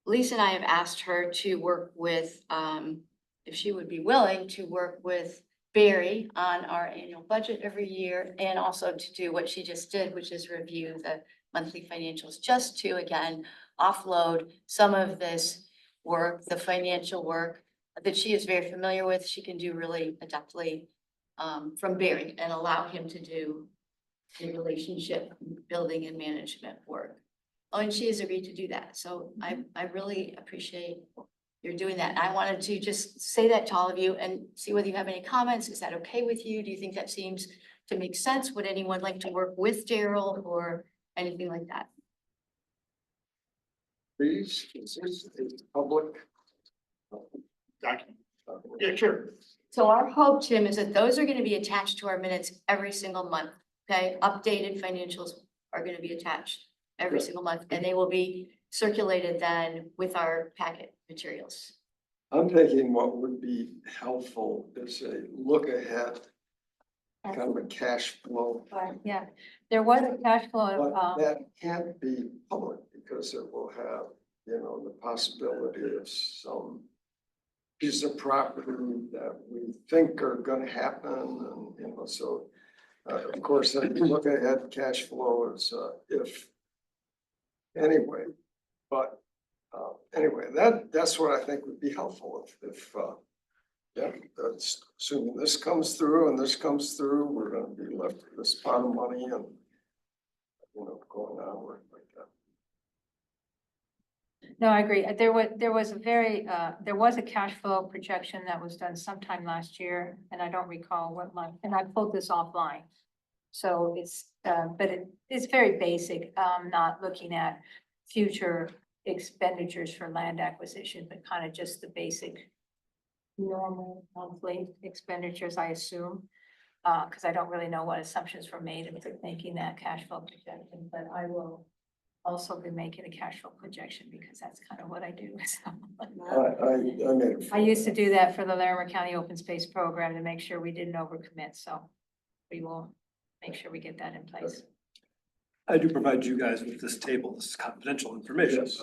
Lisa and I have asked her to work with, if she would be willing to work with Barry on our annual budget every year, and also to do what she just did, which is review the monthly financials, just to, again, offload some of this work, the financial work that she is very familiar with. She can do really adeptly from Barry, and allow him to do the relationship building and management work. Oh, and she has agreed to do that. So I really appreciate you're doing that. I wanted to just say that to all of you and see whether you have any comments. Is that okay with you? Do you think that seems to make sense? Would anyone like to work with Daryl or anything like that? Please, is this a public? Document. Yeah, sure. So our hope, Tim, is that those are going to be attached to our minutes every single month. Okay, updated financials are going to be attached every single month, and they will be circulated then with our packet materials. I'm thinking what would be helpful is a look ahead, kind of a cash flow. Yeah, there was a cash flow But of, that can't be public because it will have, you know, the possibility of some pieces of property that we think are gonna happen and, you know, so. Of course, then you look at cash flow as, if. Anyway, but, anyway, that's what I think would be helpful if, yeah, that's assuming this comes through and this comes through, we're gonna be left with this pot of money and, you know, going onward like that. No, I agree. There was a very, there was a cash flow projection that was done sometime last year, and I don't recall what month, and I pulled this offline. So it's, but it's very basic, not looking at future expenditures for land acquisition, but kind of just the basic normal monthly expenditures, I assume. Because I don't really know what assumptions were made into making that cash flow projection, but I will also be making a cash flow projection because that's kind of what I do. So, I made it. I used to do that for the Larimer County Open Space Program to make sure we didn't overcommit, so we will make sure we get that in place. I do provide you guys with this table. This is confidential information, Yes.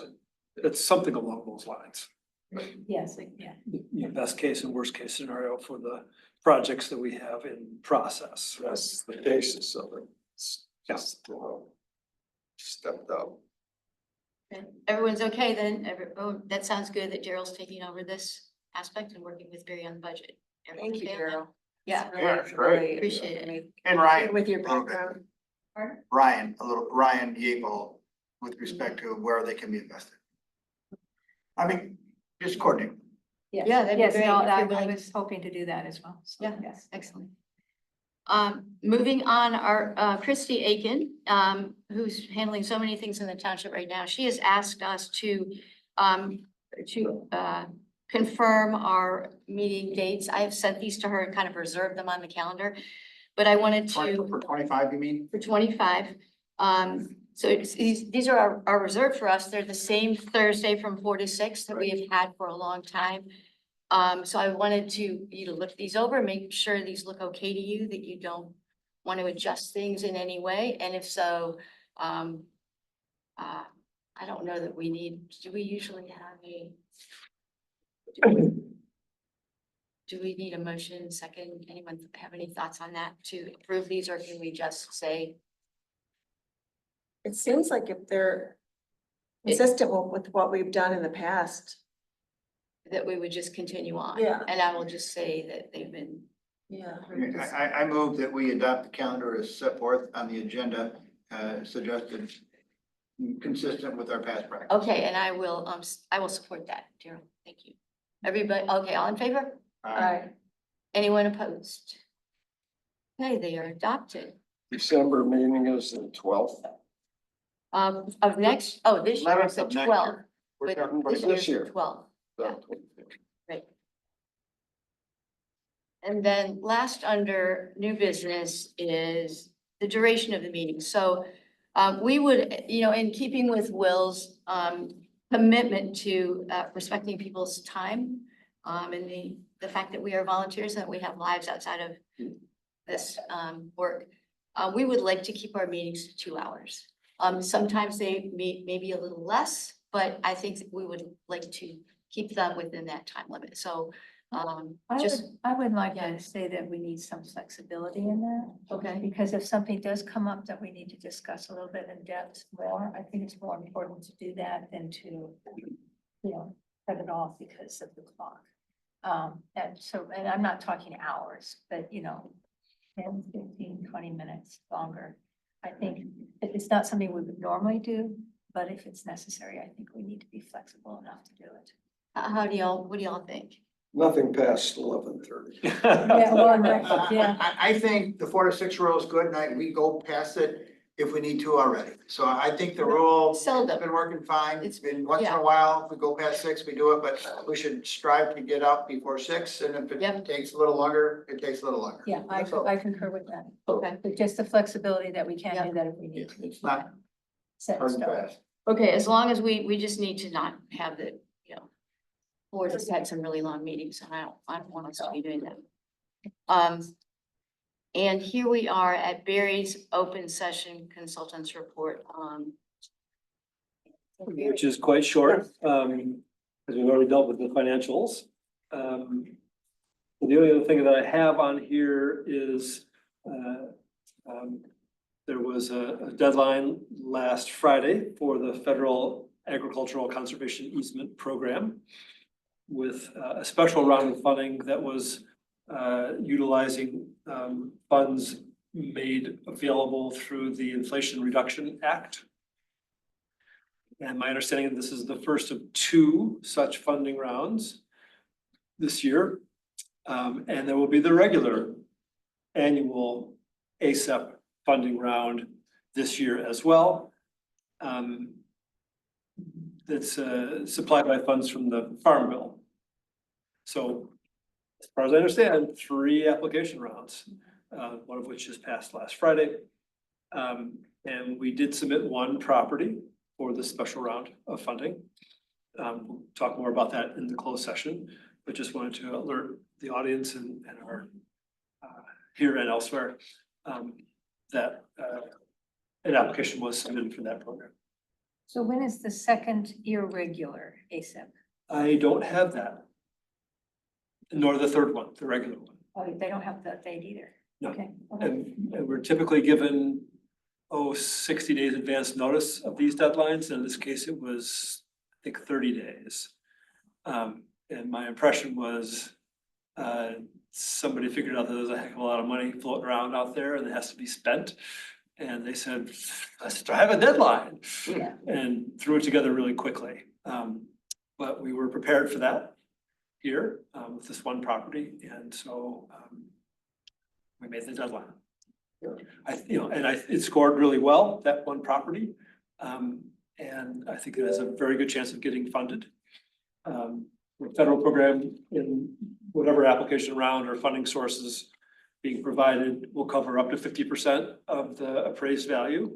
but it's something along those lines. Yes, yeah. You know, best case and worst case scenario for the projects that we have in process. That's the basis of it. It's just, you know, stepped up. Okay. Everyone's okay then? That sounds good that Daryl's taking over this aspect and working with Barry on the budget. Everyone Thank you, okay on that? Daryl. Yeah, Yeah, it's great. appreciate it. And Ryan. With your a little bit. background. Pardon? Ryan Yeagle, with respect to where they can be invested. I mean, just coordinate. Yes. Yeah, that'd be Yes, great no, if you're I willing. was hoping to do that as well. So, Yeah. yes. Excellent. Moving on, our Christy Aiken, who's handling so many things in the township right now, she has asked us to confirm our meeting dates. I have sent these to her and kind of reserved them on the calendar. But I wanted to, For 25, you mean? for 25, so these are reserved for us. They're the same Thursday from 4 to 6 that we have had for a long time. So I wanted you to look these over, make sure these look okay to you, that you don't want to adjust things in any way, and if so, I don't know that we need, do we usually have do we need a motion second? Anyone have any thoughts on that to approve these, or can we just say? It seems like if they're consistent with what we've done in the past. That we would just continue on? Yeah. And I will just say that they've been. Yeah. I move that we adopt the calendar as set forth on the agenda, suggested, consistent with our past practice. Okay, and I will support that, Daryl. Thank you. Everybody, okay, all in favor? Anyone opposed? Okay, they are adopted. December meeting is the 12th. Of next, this year is the 11th of next 12th. year. We're But talking about this this year's year. the 12th. Yeah. So, Right. And then last under new business is the duration of the meeting. So we would, in keeping with Will's commitment to respecting people's time and the fact that we are volunteers and that we have lives outside of this work, we would like to keep our meetings to 2 hours. Sometimes they may be a little less, but I think that we would like to keep them within that time limit. So I would like to say that we need some flexibility in that. Okay. Because if something does come up that we need to discuss a little bit in depth more, I think it's more important to do that than to, cut it off because of the clock. And I'm not talking hours, but 10, 15, 20 minutes longer. I think it's not something we would normally do, but if it's necessary, I think we need to be flexible enough to do it. what do y'all think? Nothing past 11:30. Yeah, well, yeah. I think the 4 to 6 rule is good, and we go past it if we need to already. So I think the rule has Seldom. been working fine. It's- It's been once in yeah. a while, if we go past 6, we do it, but we should strive to get out before 6, and if Yep. it takes a little longer, it takes a little longer. Yeah, That's all. I concur with that. Okay. But just the flexibility that we can Yeah. do that if we need to. It's not Set in hard and stone. fast. Okay, as long as we just need to not have the, board has had some really long meetings, and I don't want us to be doing that. And here we are at Barry's open session consultants report. Which is quite short, because we've already dealt with the financials. The only other thing that I have on here is, there was a deadline last Friday for the Federal Agricultural Conservation Easement Program with a special round of funding that was utilizing funds made available through the Inflation Reduction Act. And my understanding is this is the first of 2 such funding rounds this year. And there will be the regular annual ASAP funding round this year as well. That's supplied by funds from the Farm Bill. So as far as I understand, 3 application rounds, one of which just passed last Friday. And we did submit 1 property for the special round of funding. We'll talk more about that in the closed session, but just wanted to alert the audience and our here and elsewhere that an application was submitted for that program. So when is the second irregular ASAP? I don't have that. Nor the third one, the regular one. Oh, they don't have that date either. No. Okay. And we're typically given, 60 days advance notice of these deadlines. In this case, it was, I think, 30 days. And my impression was somebody figured out that there's a heck of a lot of money floating around out there and it has to be spent. And they said, let's have a deadline. Yeah. And threw it together really quickly. But we were prepared for that here with this 1 property. And so we made the deadline. It scored really well, that 1 property. And I think it has a very good chance of getting funded. The federal program, in whatever application round or funding sources being provided, will cover up to 50% of the appraised value.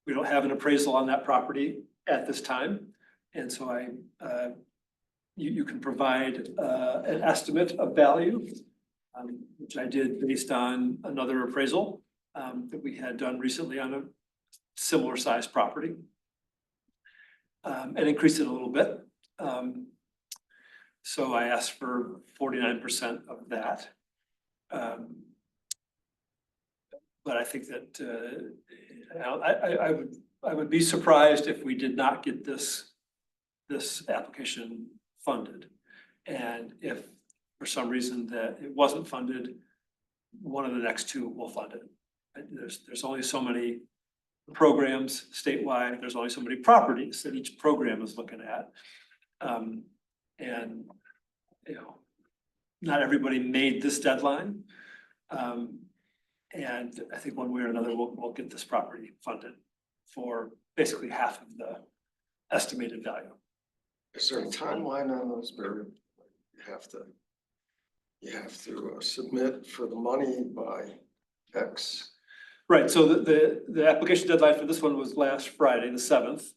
We don't have an appraisal on that property at this time. And so you can provide an estimate of value, which I did based on another appraisal that we had done recently on a similar size property. And increased it a little bit. So I asked for 49% of that. But I think that I would be surprised if we did not get this application funded. And if for some reason that it wasn't funded, one of the next 2 will fund it. There's only so many programs statewide. There's only so many properties that each program is looking at. And, not everybody made this deadline. And I think one way or another, we'll get this property funded for basically half of the estimated value. Is there a timeline on those, Barry? You have to submit for the money by X. Right, so the application deadline for this one was last Friday, the 7th.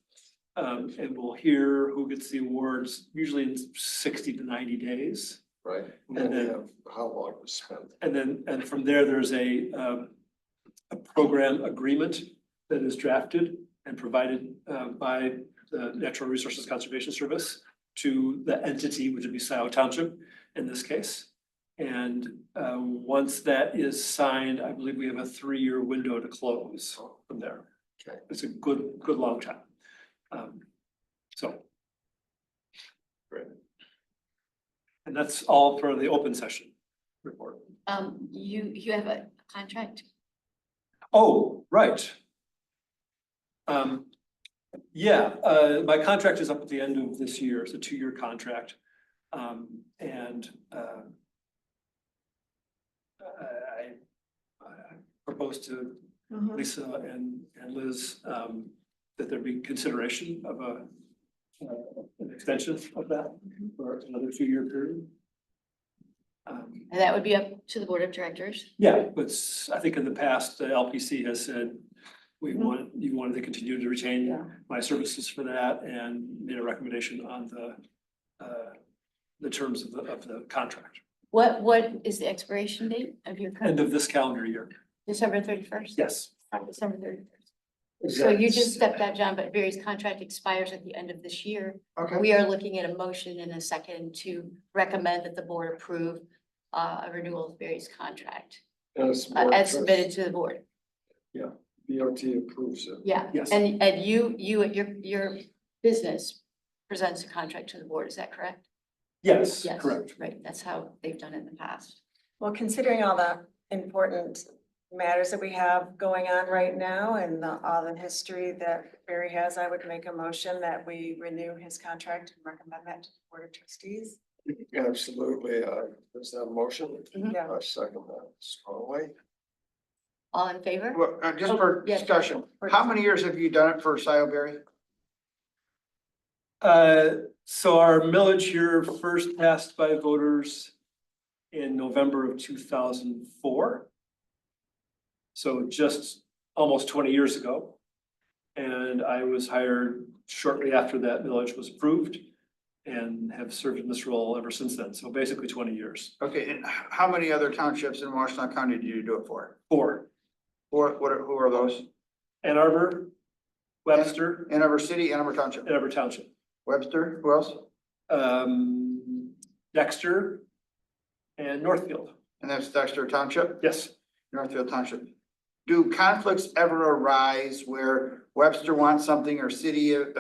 And we'll hear who gets the awards, usually in 60 to 90 days. Right, and And then you then- have how long to spend. And from there, there's a program agreement that is drafted and provided by the Natural Resources Conservation Service to the entity, which would be Scio Township in this case. And once that is signed, I believe we have a 3-year window to close from there. Okay. It's a good long time. So. Great. And that's all for the open session report. You have a contract? Oh, right. Yeah, my contract is up at the end of this year. It's a 2-year contract. And I proposed to Lisa and Liz that there be consideration of an extension of that for another 2-year period. And that would be up to the board of directors? Yeah, but I think in the past, the LPC has said, you wanted to continue to retain my services for that and made a recommendation on the terms of the contract. What is the expiration date of your End contract? of this calendar year. December 31st? Yes. December 31st. So you just Exact- stepped out, John, but Barry's contract expires at the end of this year. Okay, We are looking at a motion in a second to recommend that the board approve a renewal of Barry's contract And it's more as just- submitted to the board. BOT approves it. Yeah, Yes. and you at your business presents a contract to the board, is that correct? Yes, Yes, correct. right, that's how they've done it in the past. Well, considering all the important matters that we have going on right now and all the history that Barry has, I would make a motion that we renew his contract and recommend that to the Board of Trustees. Absolutely. Is that a motion? Mhm. Yeah. I second that strongly. All in favor? well, just Oh, for yes. discussion, how many years have you done it for Scio, Barry? So our millage here first passed by voters in November of 2004. So just almost 20 years ago. And I was hired shortly after that millage was approved and have served in this role ever since then. So basically 20 years. Okay, and how many other townships in Washington County did you do it for? 4, Who are those? Ann Arbor, Webster, Ann Arbor City, Ann Arbor Township, Ann Arbor Township, Webster, who else? Dexter, and Northfield. And that's Dexter Township, Yes. Northfield Township. Do conflicts ever arise where Webster wants something or city, Ann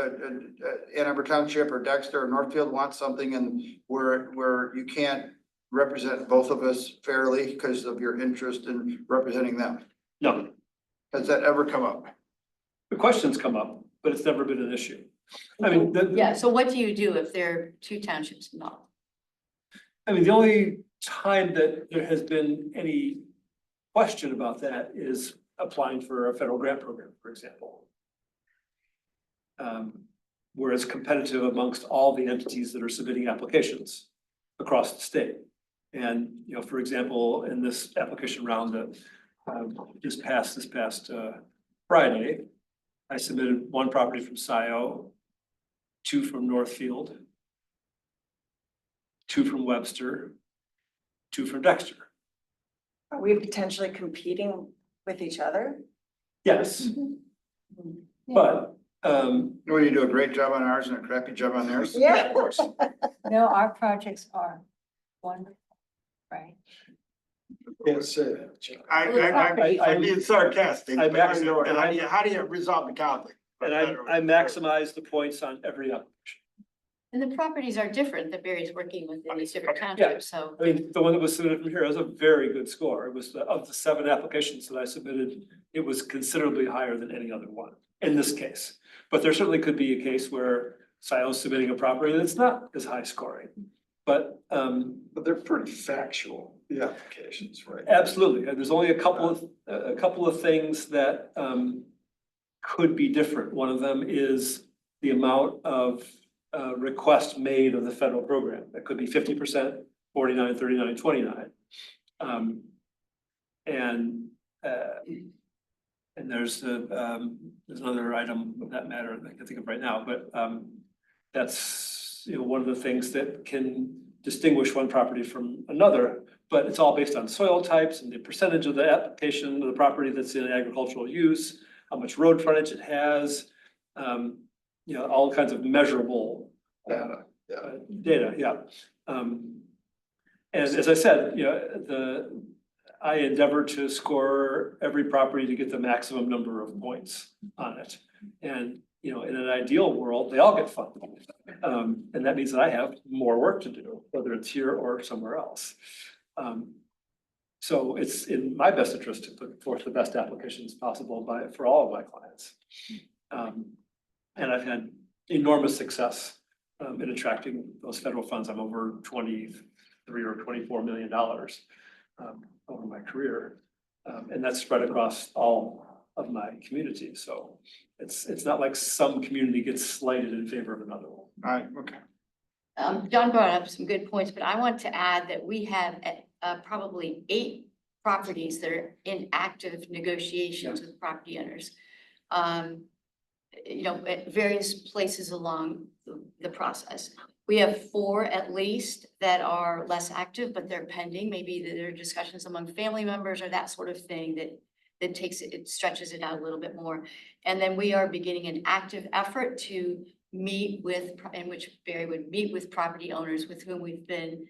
Arbor Township or Dexter or Northfield wants something and where you can't represent both of us fairly because of your interest in representing them? No, Has that ever come up? the questions come up, but it's never been an issue. I mean, Yeah, so what do you do if there are two townships involved? I mean, the only time that there has been any question about that is applying for a federal grant program, for example. Where it's competitive amongst all the entities that are submitting applications across the state. And, you know, for example, in this application round that just passed this past Friday, I submitted one property from Scio, 2 from Northfield, 2 from Webster, 2 from Dexter. Are we potentially competing with each other? Yes. But, Well, you do a great job on ours and a crappy job on theirs. Yeah. of course, No, our projects are wonderful, right? Can't say that, John. I'm being sarcastic. I- but I know it. How do you resolve the conflict? and I maximize the points on every application. And the properties are different that Barry's working with in these different Yeah. townships, so. I mean, the one that was submitted from here has a very good score. It was of the 7 applications that I submitted, it was considerably higher than any other one in this case. But there certainly could be a case where Scio's submitting a property that's not as high scoring. But But they're pretty factual, the applications, right? absolutely, there's only a couple of things that could be different. One of them is the amount of requests made of the federal program. That could be 50%, 49, 39, 29. And there's another item of that matter that I can think of right now, but that's, you know, one of the things that can distinguish one property from another, but it's all based on soil types and the percentage of the application of the property that's in agricultural use, how much road frontage it has, you know, all kinds of measurable data, yeah. And as I said, you know, I endeavor to score every property to get the maximum number of points on it. And, you know, in an ideal world, they all get funded. And that means that I have more work to do, whether it's here or somewhere else. So it's in my best interest to put forth the best applications possible for all of my clients. And I've had enormous success in attracting those federal funds. I'm over 23 or $24 million over my career. And that's spread across all of my community. So it's not like some community gets slighted in favor of another one. All right, okay. John brought up some good points, but I want to add that we have probably 8 properties that are in active negotiations with property owners. You know, at various places along the process. We have 4 at least that are less active, but they're pending. Maybe there are discussions among family members or that sort of thing that it takes it stretches it out a little bit more. And then we are beginning an active effort to meet with, in which Barry would meet with property owners with whom we've been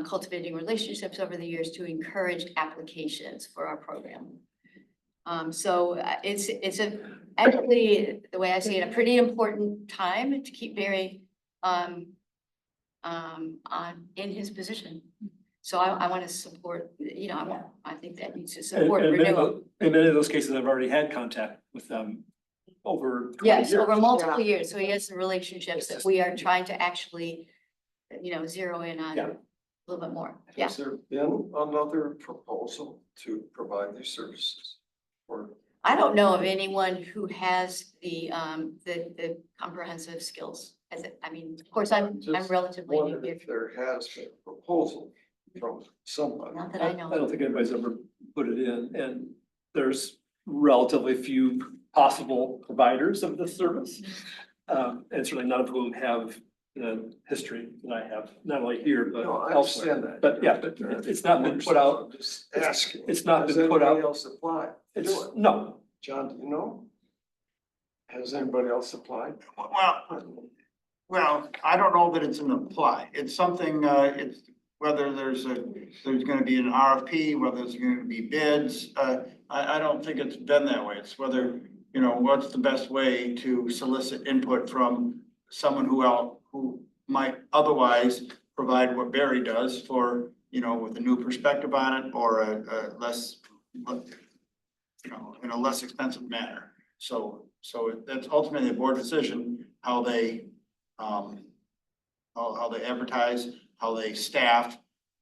cultivating relationships over the years to encourage applications for our program. So it's actually, the way I see it, a pretty important time to keep Barry in his position. So I want to support, I think that needs to support renewal. In many of those cases, I've already had contact with them over 20 Yes, years. over multiple years. So he has some relationships that we are trying to actually, zero in on Yeah. a little bit more. Yeah. Has there been another proposal to provide these services? Or I don't know of anyone who has the comprehensive skills. Of course, I'm Just relatively new wondered here. if there has been a proposal from somebody. Not that I I know. don't think anybody's ever put it in, and there's relatively few possible providers of this service. And certainly none of whom have the history that I have, not only here, but No, I elsewhere. understand that. But yeah, but it's not been put out, I'm just asking. it's not Has been put anybody out. else applied? It's, Do it. no, John, do you know? Has anybody else applied? Well, I don't know that it's an apply. It's something, it's whether there's gonna be an RFP, whether there's gonna be bids. I don't think it's been that way. It's whether, what's the best way to solicit input from someone who might otherwise provide what Barry does for, with a new perspective on it or a less, in a less expensive manner. So that's ultimately a board decision, how they advertise, how they staff,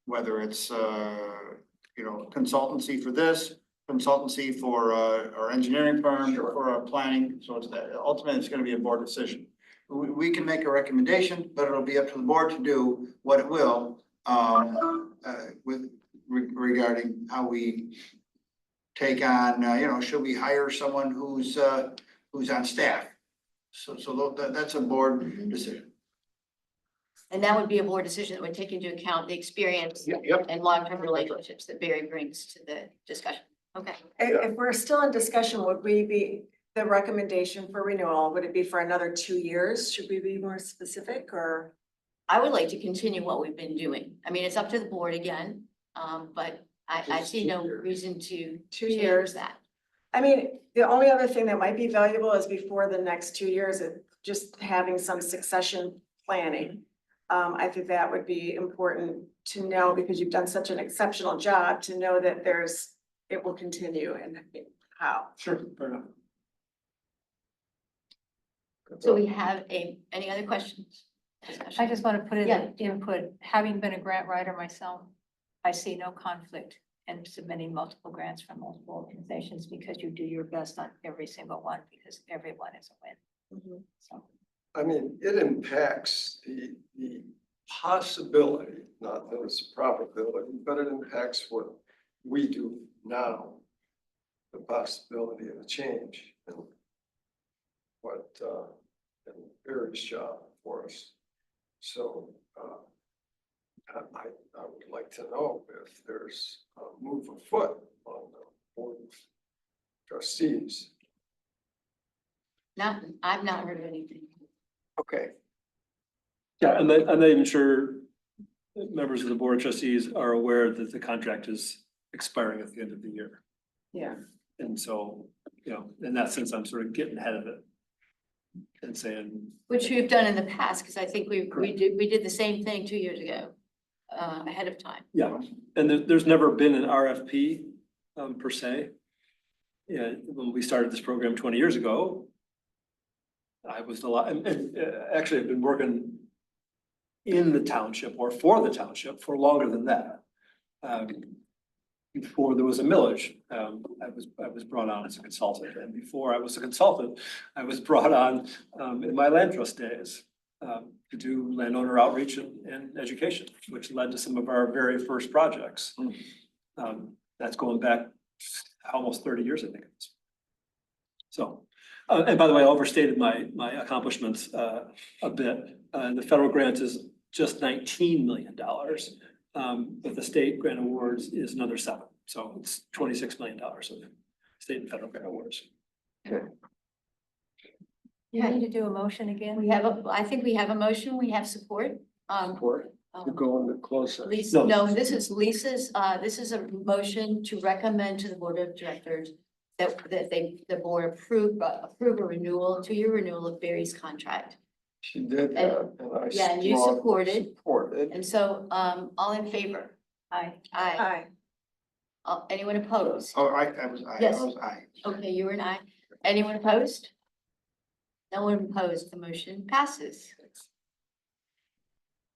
whether it's, consultancy for this, consultancy for, our engineering firm, for our planning. So ultimately, it's gonna be a board decision. We can make a recommendation, but it'll be up to the board to do what it will, regarding how we take on, should we hire someone who's on staff? So that's a board decision. And that would be a board decision that would take into account the experience Yep. and long-term relationships that Barry brings to the discussion. Okay. If we're still in discussion, would we be, the recommendation for renewal, would it be for another 2 years? Should we be more specific or? I would like to continue what we've been doing. I mean, it's up to the board again, but I Just see 2 no years. reason to 2 change years. that. I mean, the only other thing that might be valuable is before the next 2 years, just having some succession planning. I think that would be important to know because you've done such an exceptional job to know that it will continue and how. sure, fair enough. So we have any other questions? I just want to put in Yeah. the input, having been a grant writer myself, I see no conflict in submitting multiple grants from multiple organizations because you do your best on every single one because everyone is a win. So. I mean, it impacts the possibility, not that it's a probability, but it impacts what we do now. The possibility of a change and what, and Barry's job for us. So, I would like to know if there's a move afoot on the board of trustees. I've not heard of anything. Okay. Yeah, and I'm not even sure members of the board of trustees are aware that the contract is expiring at the end of the year. Yeah. And so, in that sense, I'm sort of getting ahead of it. And saying, Which we've done in the past, because I think we did the same thing 2 years ago, ahead of time. yeah, and there's never been an RFP per se. Yeah, when we started this program 20 years ago, I was actually I've been working in the township or for the township for longer than that. Before there was a millage, I was brought on as a consultant, and before I was a consultant, I was brought on in my land trust days to do landowner outreach and education, which led to some of our very first projects. That's going back almost 30 years, I think. So, and by the way, I overstated my accomplishments a bit. The federal grant is just $19 million. But the state grant awards is another 7, so it's $26 million of state and federal grant awards. You need to do a motion again? I think we have a motion, we have support. Support to go into closed session. Lisa, No. no, this is Lisa's, this is a motion to recommend to the board of directors that the board approve a renewal, 2-year renewal of Barry's contract. She did that, and I. Yeah, and you strongly supported. Supported. And so, all in favor? Aye. Aye. Aye. Anyone opposed? Oh, I was aye. Yes. I was aye. Okay, you were an aye. Anyone opposed? No one opposed, the motion passes.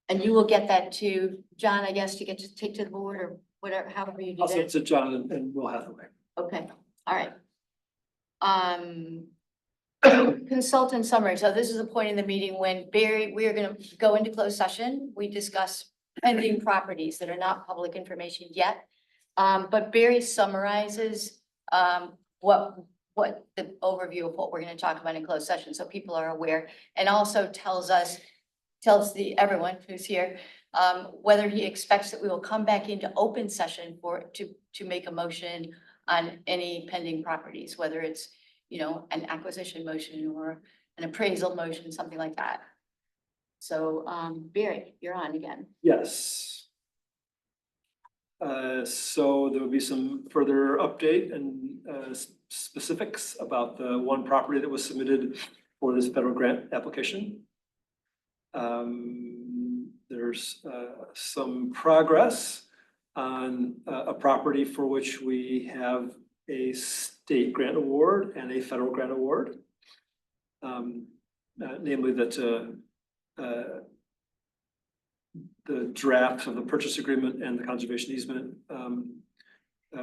And you will get that to John, I guess, to take to the board or whatever, however you do I'll send it that. to John and Will Hathaway. Okay, all right. Consultant summary. So this is a point in the meeting when Barry, we are gonna go into closed session. We discuss pending properties that are not public information yet. But Barry summarizes, what the overview of what we're gonna talk about in closed session, so people are aware. And also tells everyone who's here, whether he expects that we will come back into open session to make a motion on any pending properties, whether it's, an acquisition motion or an appraisal motion, something like that. So, Barry, you're on again. Yes. So there will be some further update and specifics about the one property that was submitted for this federal grant application. There's some progress on a property for which we have a state grant award and a federal grant award. Namely that the draft of the purchase agreement and the conservation easement,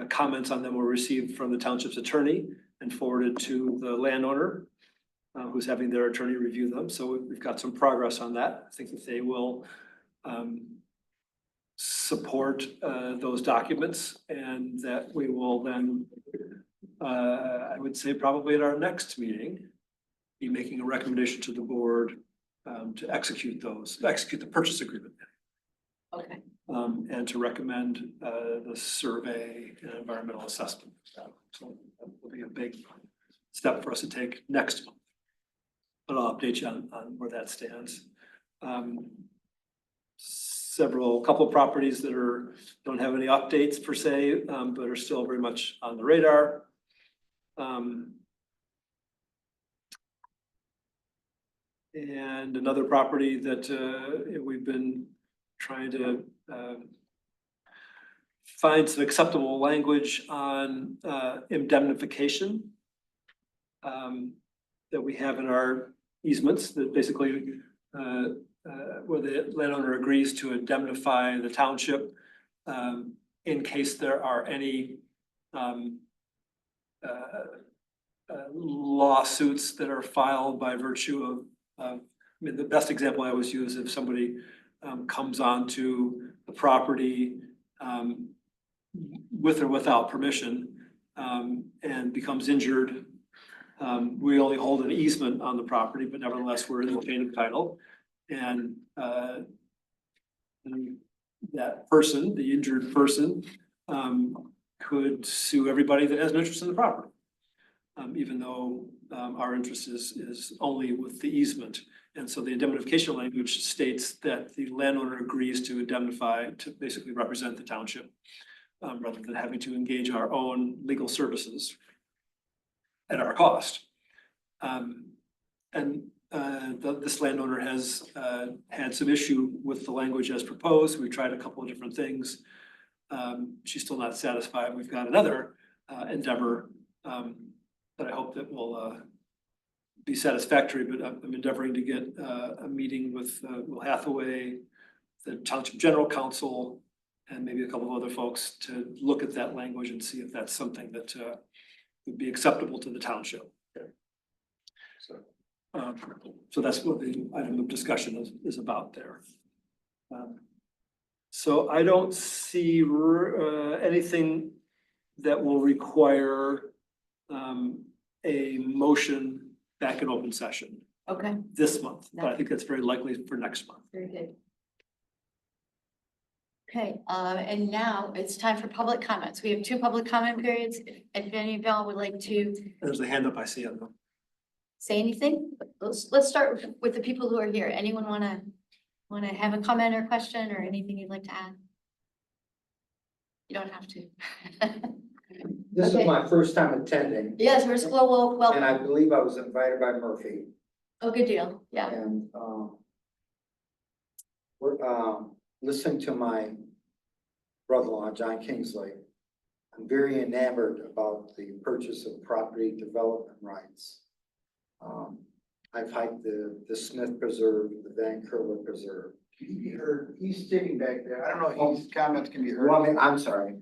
comments on them were received from the township's attorney and forwarded to the landowner, who's having their attorney review them. So we've got some progress on that. I think that they will support those documents and that we will then, I would say probably at our next meeting, be making a recommendation to the board to execute the purchase agreement. Okay. And to recommend the survey and environmental assessment. So that will be a big step for us to take next month. But I'll update you on where that stands. Couple of properties that don't have any updates per se, but are still very much on the radar. And another property that we've been trying to find some acceptable language on indemnification that we have in our easements, that basically where the landowner agrees to indemnify the township in case there are any lawsuits that are filed by virtue of, the best example I always use, if somebody comes onto the property with or without permission and becomes injured. We only hold an easement on the property, but nevertheless, we're in the chain of title. And that person, the injured person, could sue everybody that has an interest in the property. Even though our interest is only with the easement. And so the indemnification language states that the landowner agrees to indemnify, to basically represent the township, rather than having to engage our own legal services at our cost. This landowner has had some issue with the language as proposed. We've tried a couple of different things. She's still not satisfied. We've got another endeavor that I hope that will be satisfactory, but I'm endeavoring to get a meeting with Will Hathaway, the Township General Counsel, and maybe a couple of other folks to look at that language and see if that's something that would be acceptable to the township. So that's what the item of discussion is about there. So I don't see anything that will require a motion back in open session Okay, this month, but I think that's very likely for next month. very good. Okay, and now it's time for public comments. We have 2 public comment periods. If any of y'all would like to There's a hand up I see on them. say anything, let's start with the people who are here. Anyone wanna have a comment or question or anything you'd like to add? You don't have to. This is Okay. my first time attending, Yes, well, and I believe I was invited by Murphy. oh, good deal, yeah. And, we're, listening to my brother-in-law, John Kingsley. I'm very enamored about the purchase of property development rights. I've hiked the Smith Preserve, the Van Curler Preserve. He's sitting back there. I don't know if his comments can be heard. Well, I mean, I'm sorry.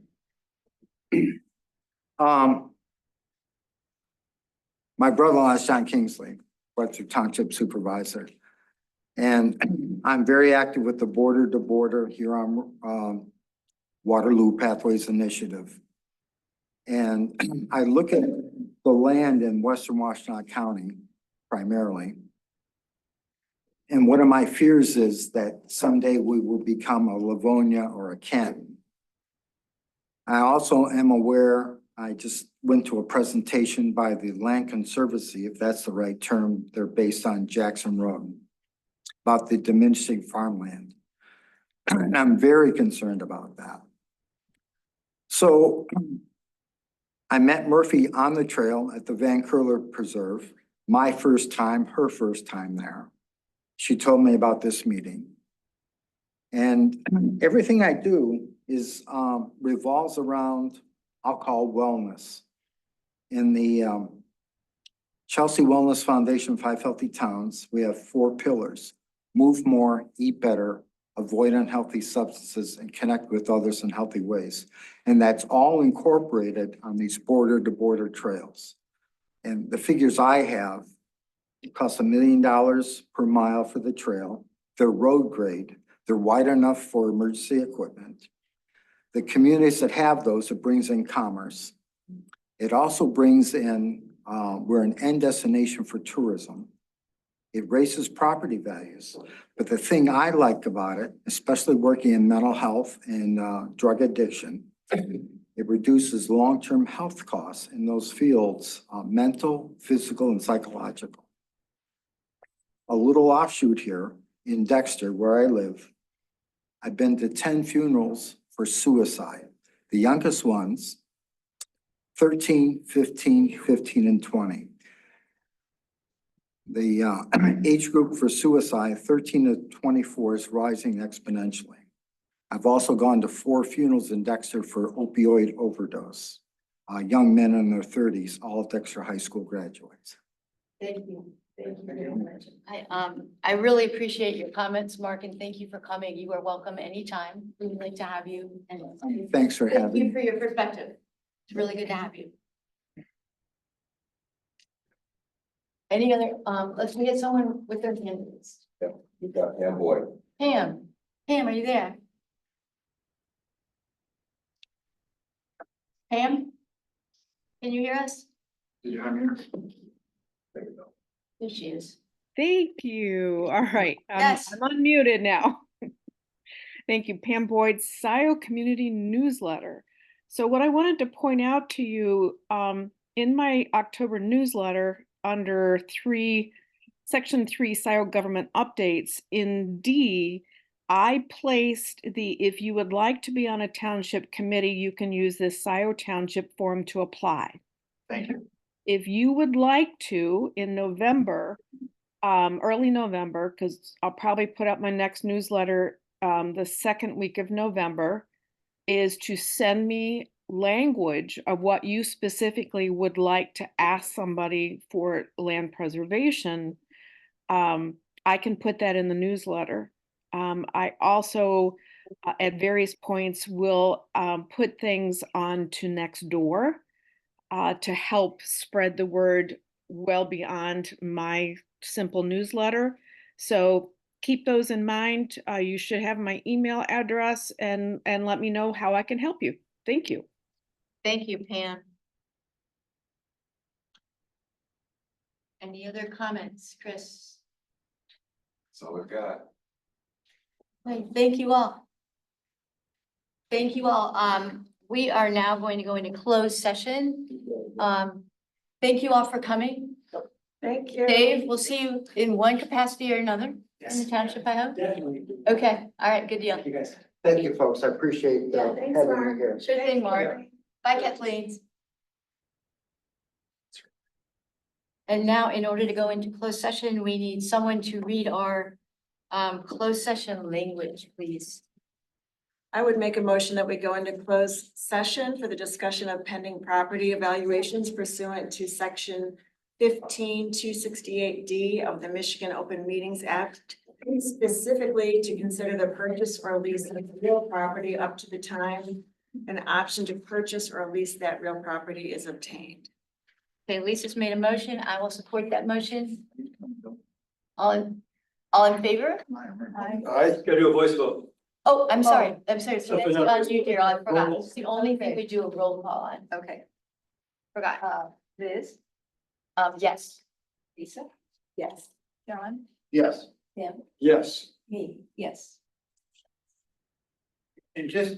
My brother-in-law is John Kingsley, Webster Township Supervisor. And I'm very active with the Border to Border here on Waterloo Pathways Initiative. And I look at the land in Western Washtenaw County primarily. And one of my fears is that someday we will become a Livonia or a Kent. I also am aware, I just went to a presentation by the Land Conservancy, if that's the right term, they're based on Jackson Road, about the diminishing farmland. And I'm very concerned about that. So I met Murphy on the trail at the Van Curler Preserve, my first time, her first time there. She told me about this meeting. And everything I do is revolves around, I'll call wellness. In the Chelsea Wellness Foundation, 5 Healthy Towns, we have 4 pillars: move more, eat better, avoid unhealthy substances, and connect with others in healthy ways. And that's all incorporated on these border to border trails. And the figures I have, it costs $1 million per mile for the trail. They're road grade. They're wide enough for emergency equipment. The communities that have those, it brings in commerce. It also brings in, we're an end destination for tourism. It raises property values. But the thing I like about it, especially working in mental health and drug addiction, it reduces long-term health costs in those fields, mental, physical, and psychological. A little offshoot here in Dexter, where I live, I've been to 10 funerals for suicide. The youngest ones, 13, 15, 15, and 20. The age group for suicide, 13 to 24, is rising exponentially. I've also gone to 4 funerals in Dexter for opioid overdose. Young men in their 30s, all Dexter High School graduates. Thank you. Thank you very much. I really appreciate your comments, Mark, and thank you for coming. You are welcome anytime. We would like to have you. And Thanks for thank having you me. for your perspective. It's really good to have you. Any other, let's get someone with their hand raised. Yeah, we've got Pam Boyd. Pam, are you there? Pam? Can you hear us? Did you hear me? There you go. There she is. Thank you. All right. Yes. I'm unmuted now. Thank you, Pam Boyd, Scio Community Newsletter. So what I wanted to point out to you, in my October newsletter under Section 3 Scio Government Updates, in D, I placed if you would like to be on a township committee, you can use this Scio Township form to apply. Thank you. If you would like to, in November, early November, because I'll probably put up my next newsletter the second week of November, is to send me language of what you specifically would like to ask somebody for land preservation. I can put that in the newsletter. I also, at various points, will put things on to Nextdoor to help spread the word well beyond my simple newsletter. So keep those in mind. You should have my email address and let me know how I can help you. Thank you. Thank you, Pam. Any other comments, Chris? That's all we've got. Thank you all. Thank you all. We are now going to go into closed session. Thank you all for coming. Thank you. Dave, we'll see you in one capacity or another in the township, I hope. Definitely. Okay, all right, good deal. Thank you, guys. Thank you, folks. I appreciate Yeah, having thanks, you Mark. here. Sure thing, Mark. Bye, Kathleen. And now, in order to go into closed session, we need someone to read our closed session language, please. I would make a motion that we go into closed session for the discussion of pending property evaluations pursuant to section 15268D of the Michigan Open Meetings Act, specifically to consider the purchase or lease of real property up to the time an option to purchase or lease that real property is obtained. Okay, Lisa's made a motion. I will support that motion. All in favor? I, Gotta do a voice vote. Oh, I'm sorry. So So that's for the- on you, Daryl. I forgot. Roll. It's the only thing we do a roll call on. Okay, Forgot. Liz, Yes. Lisa? Yes. John? Yes. Tim? yes. Me, yes. And just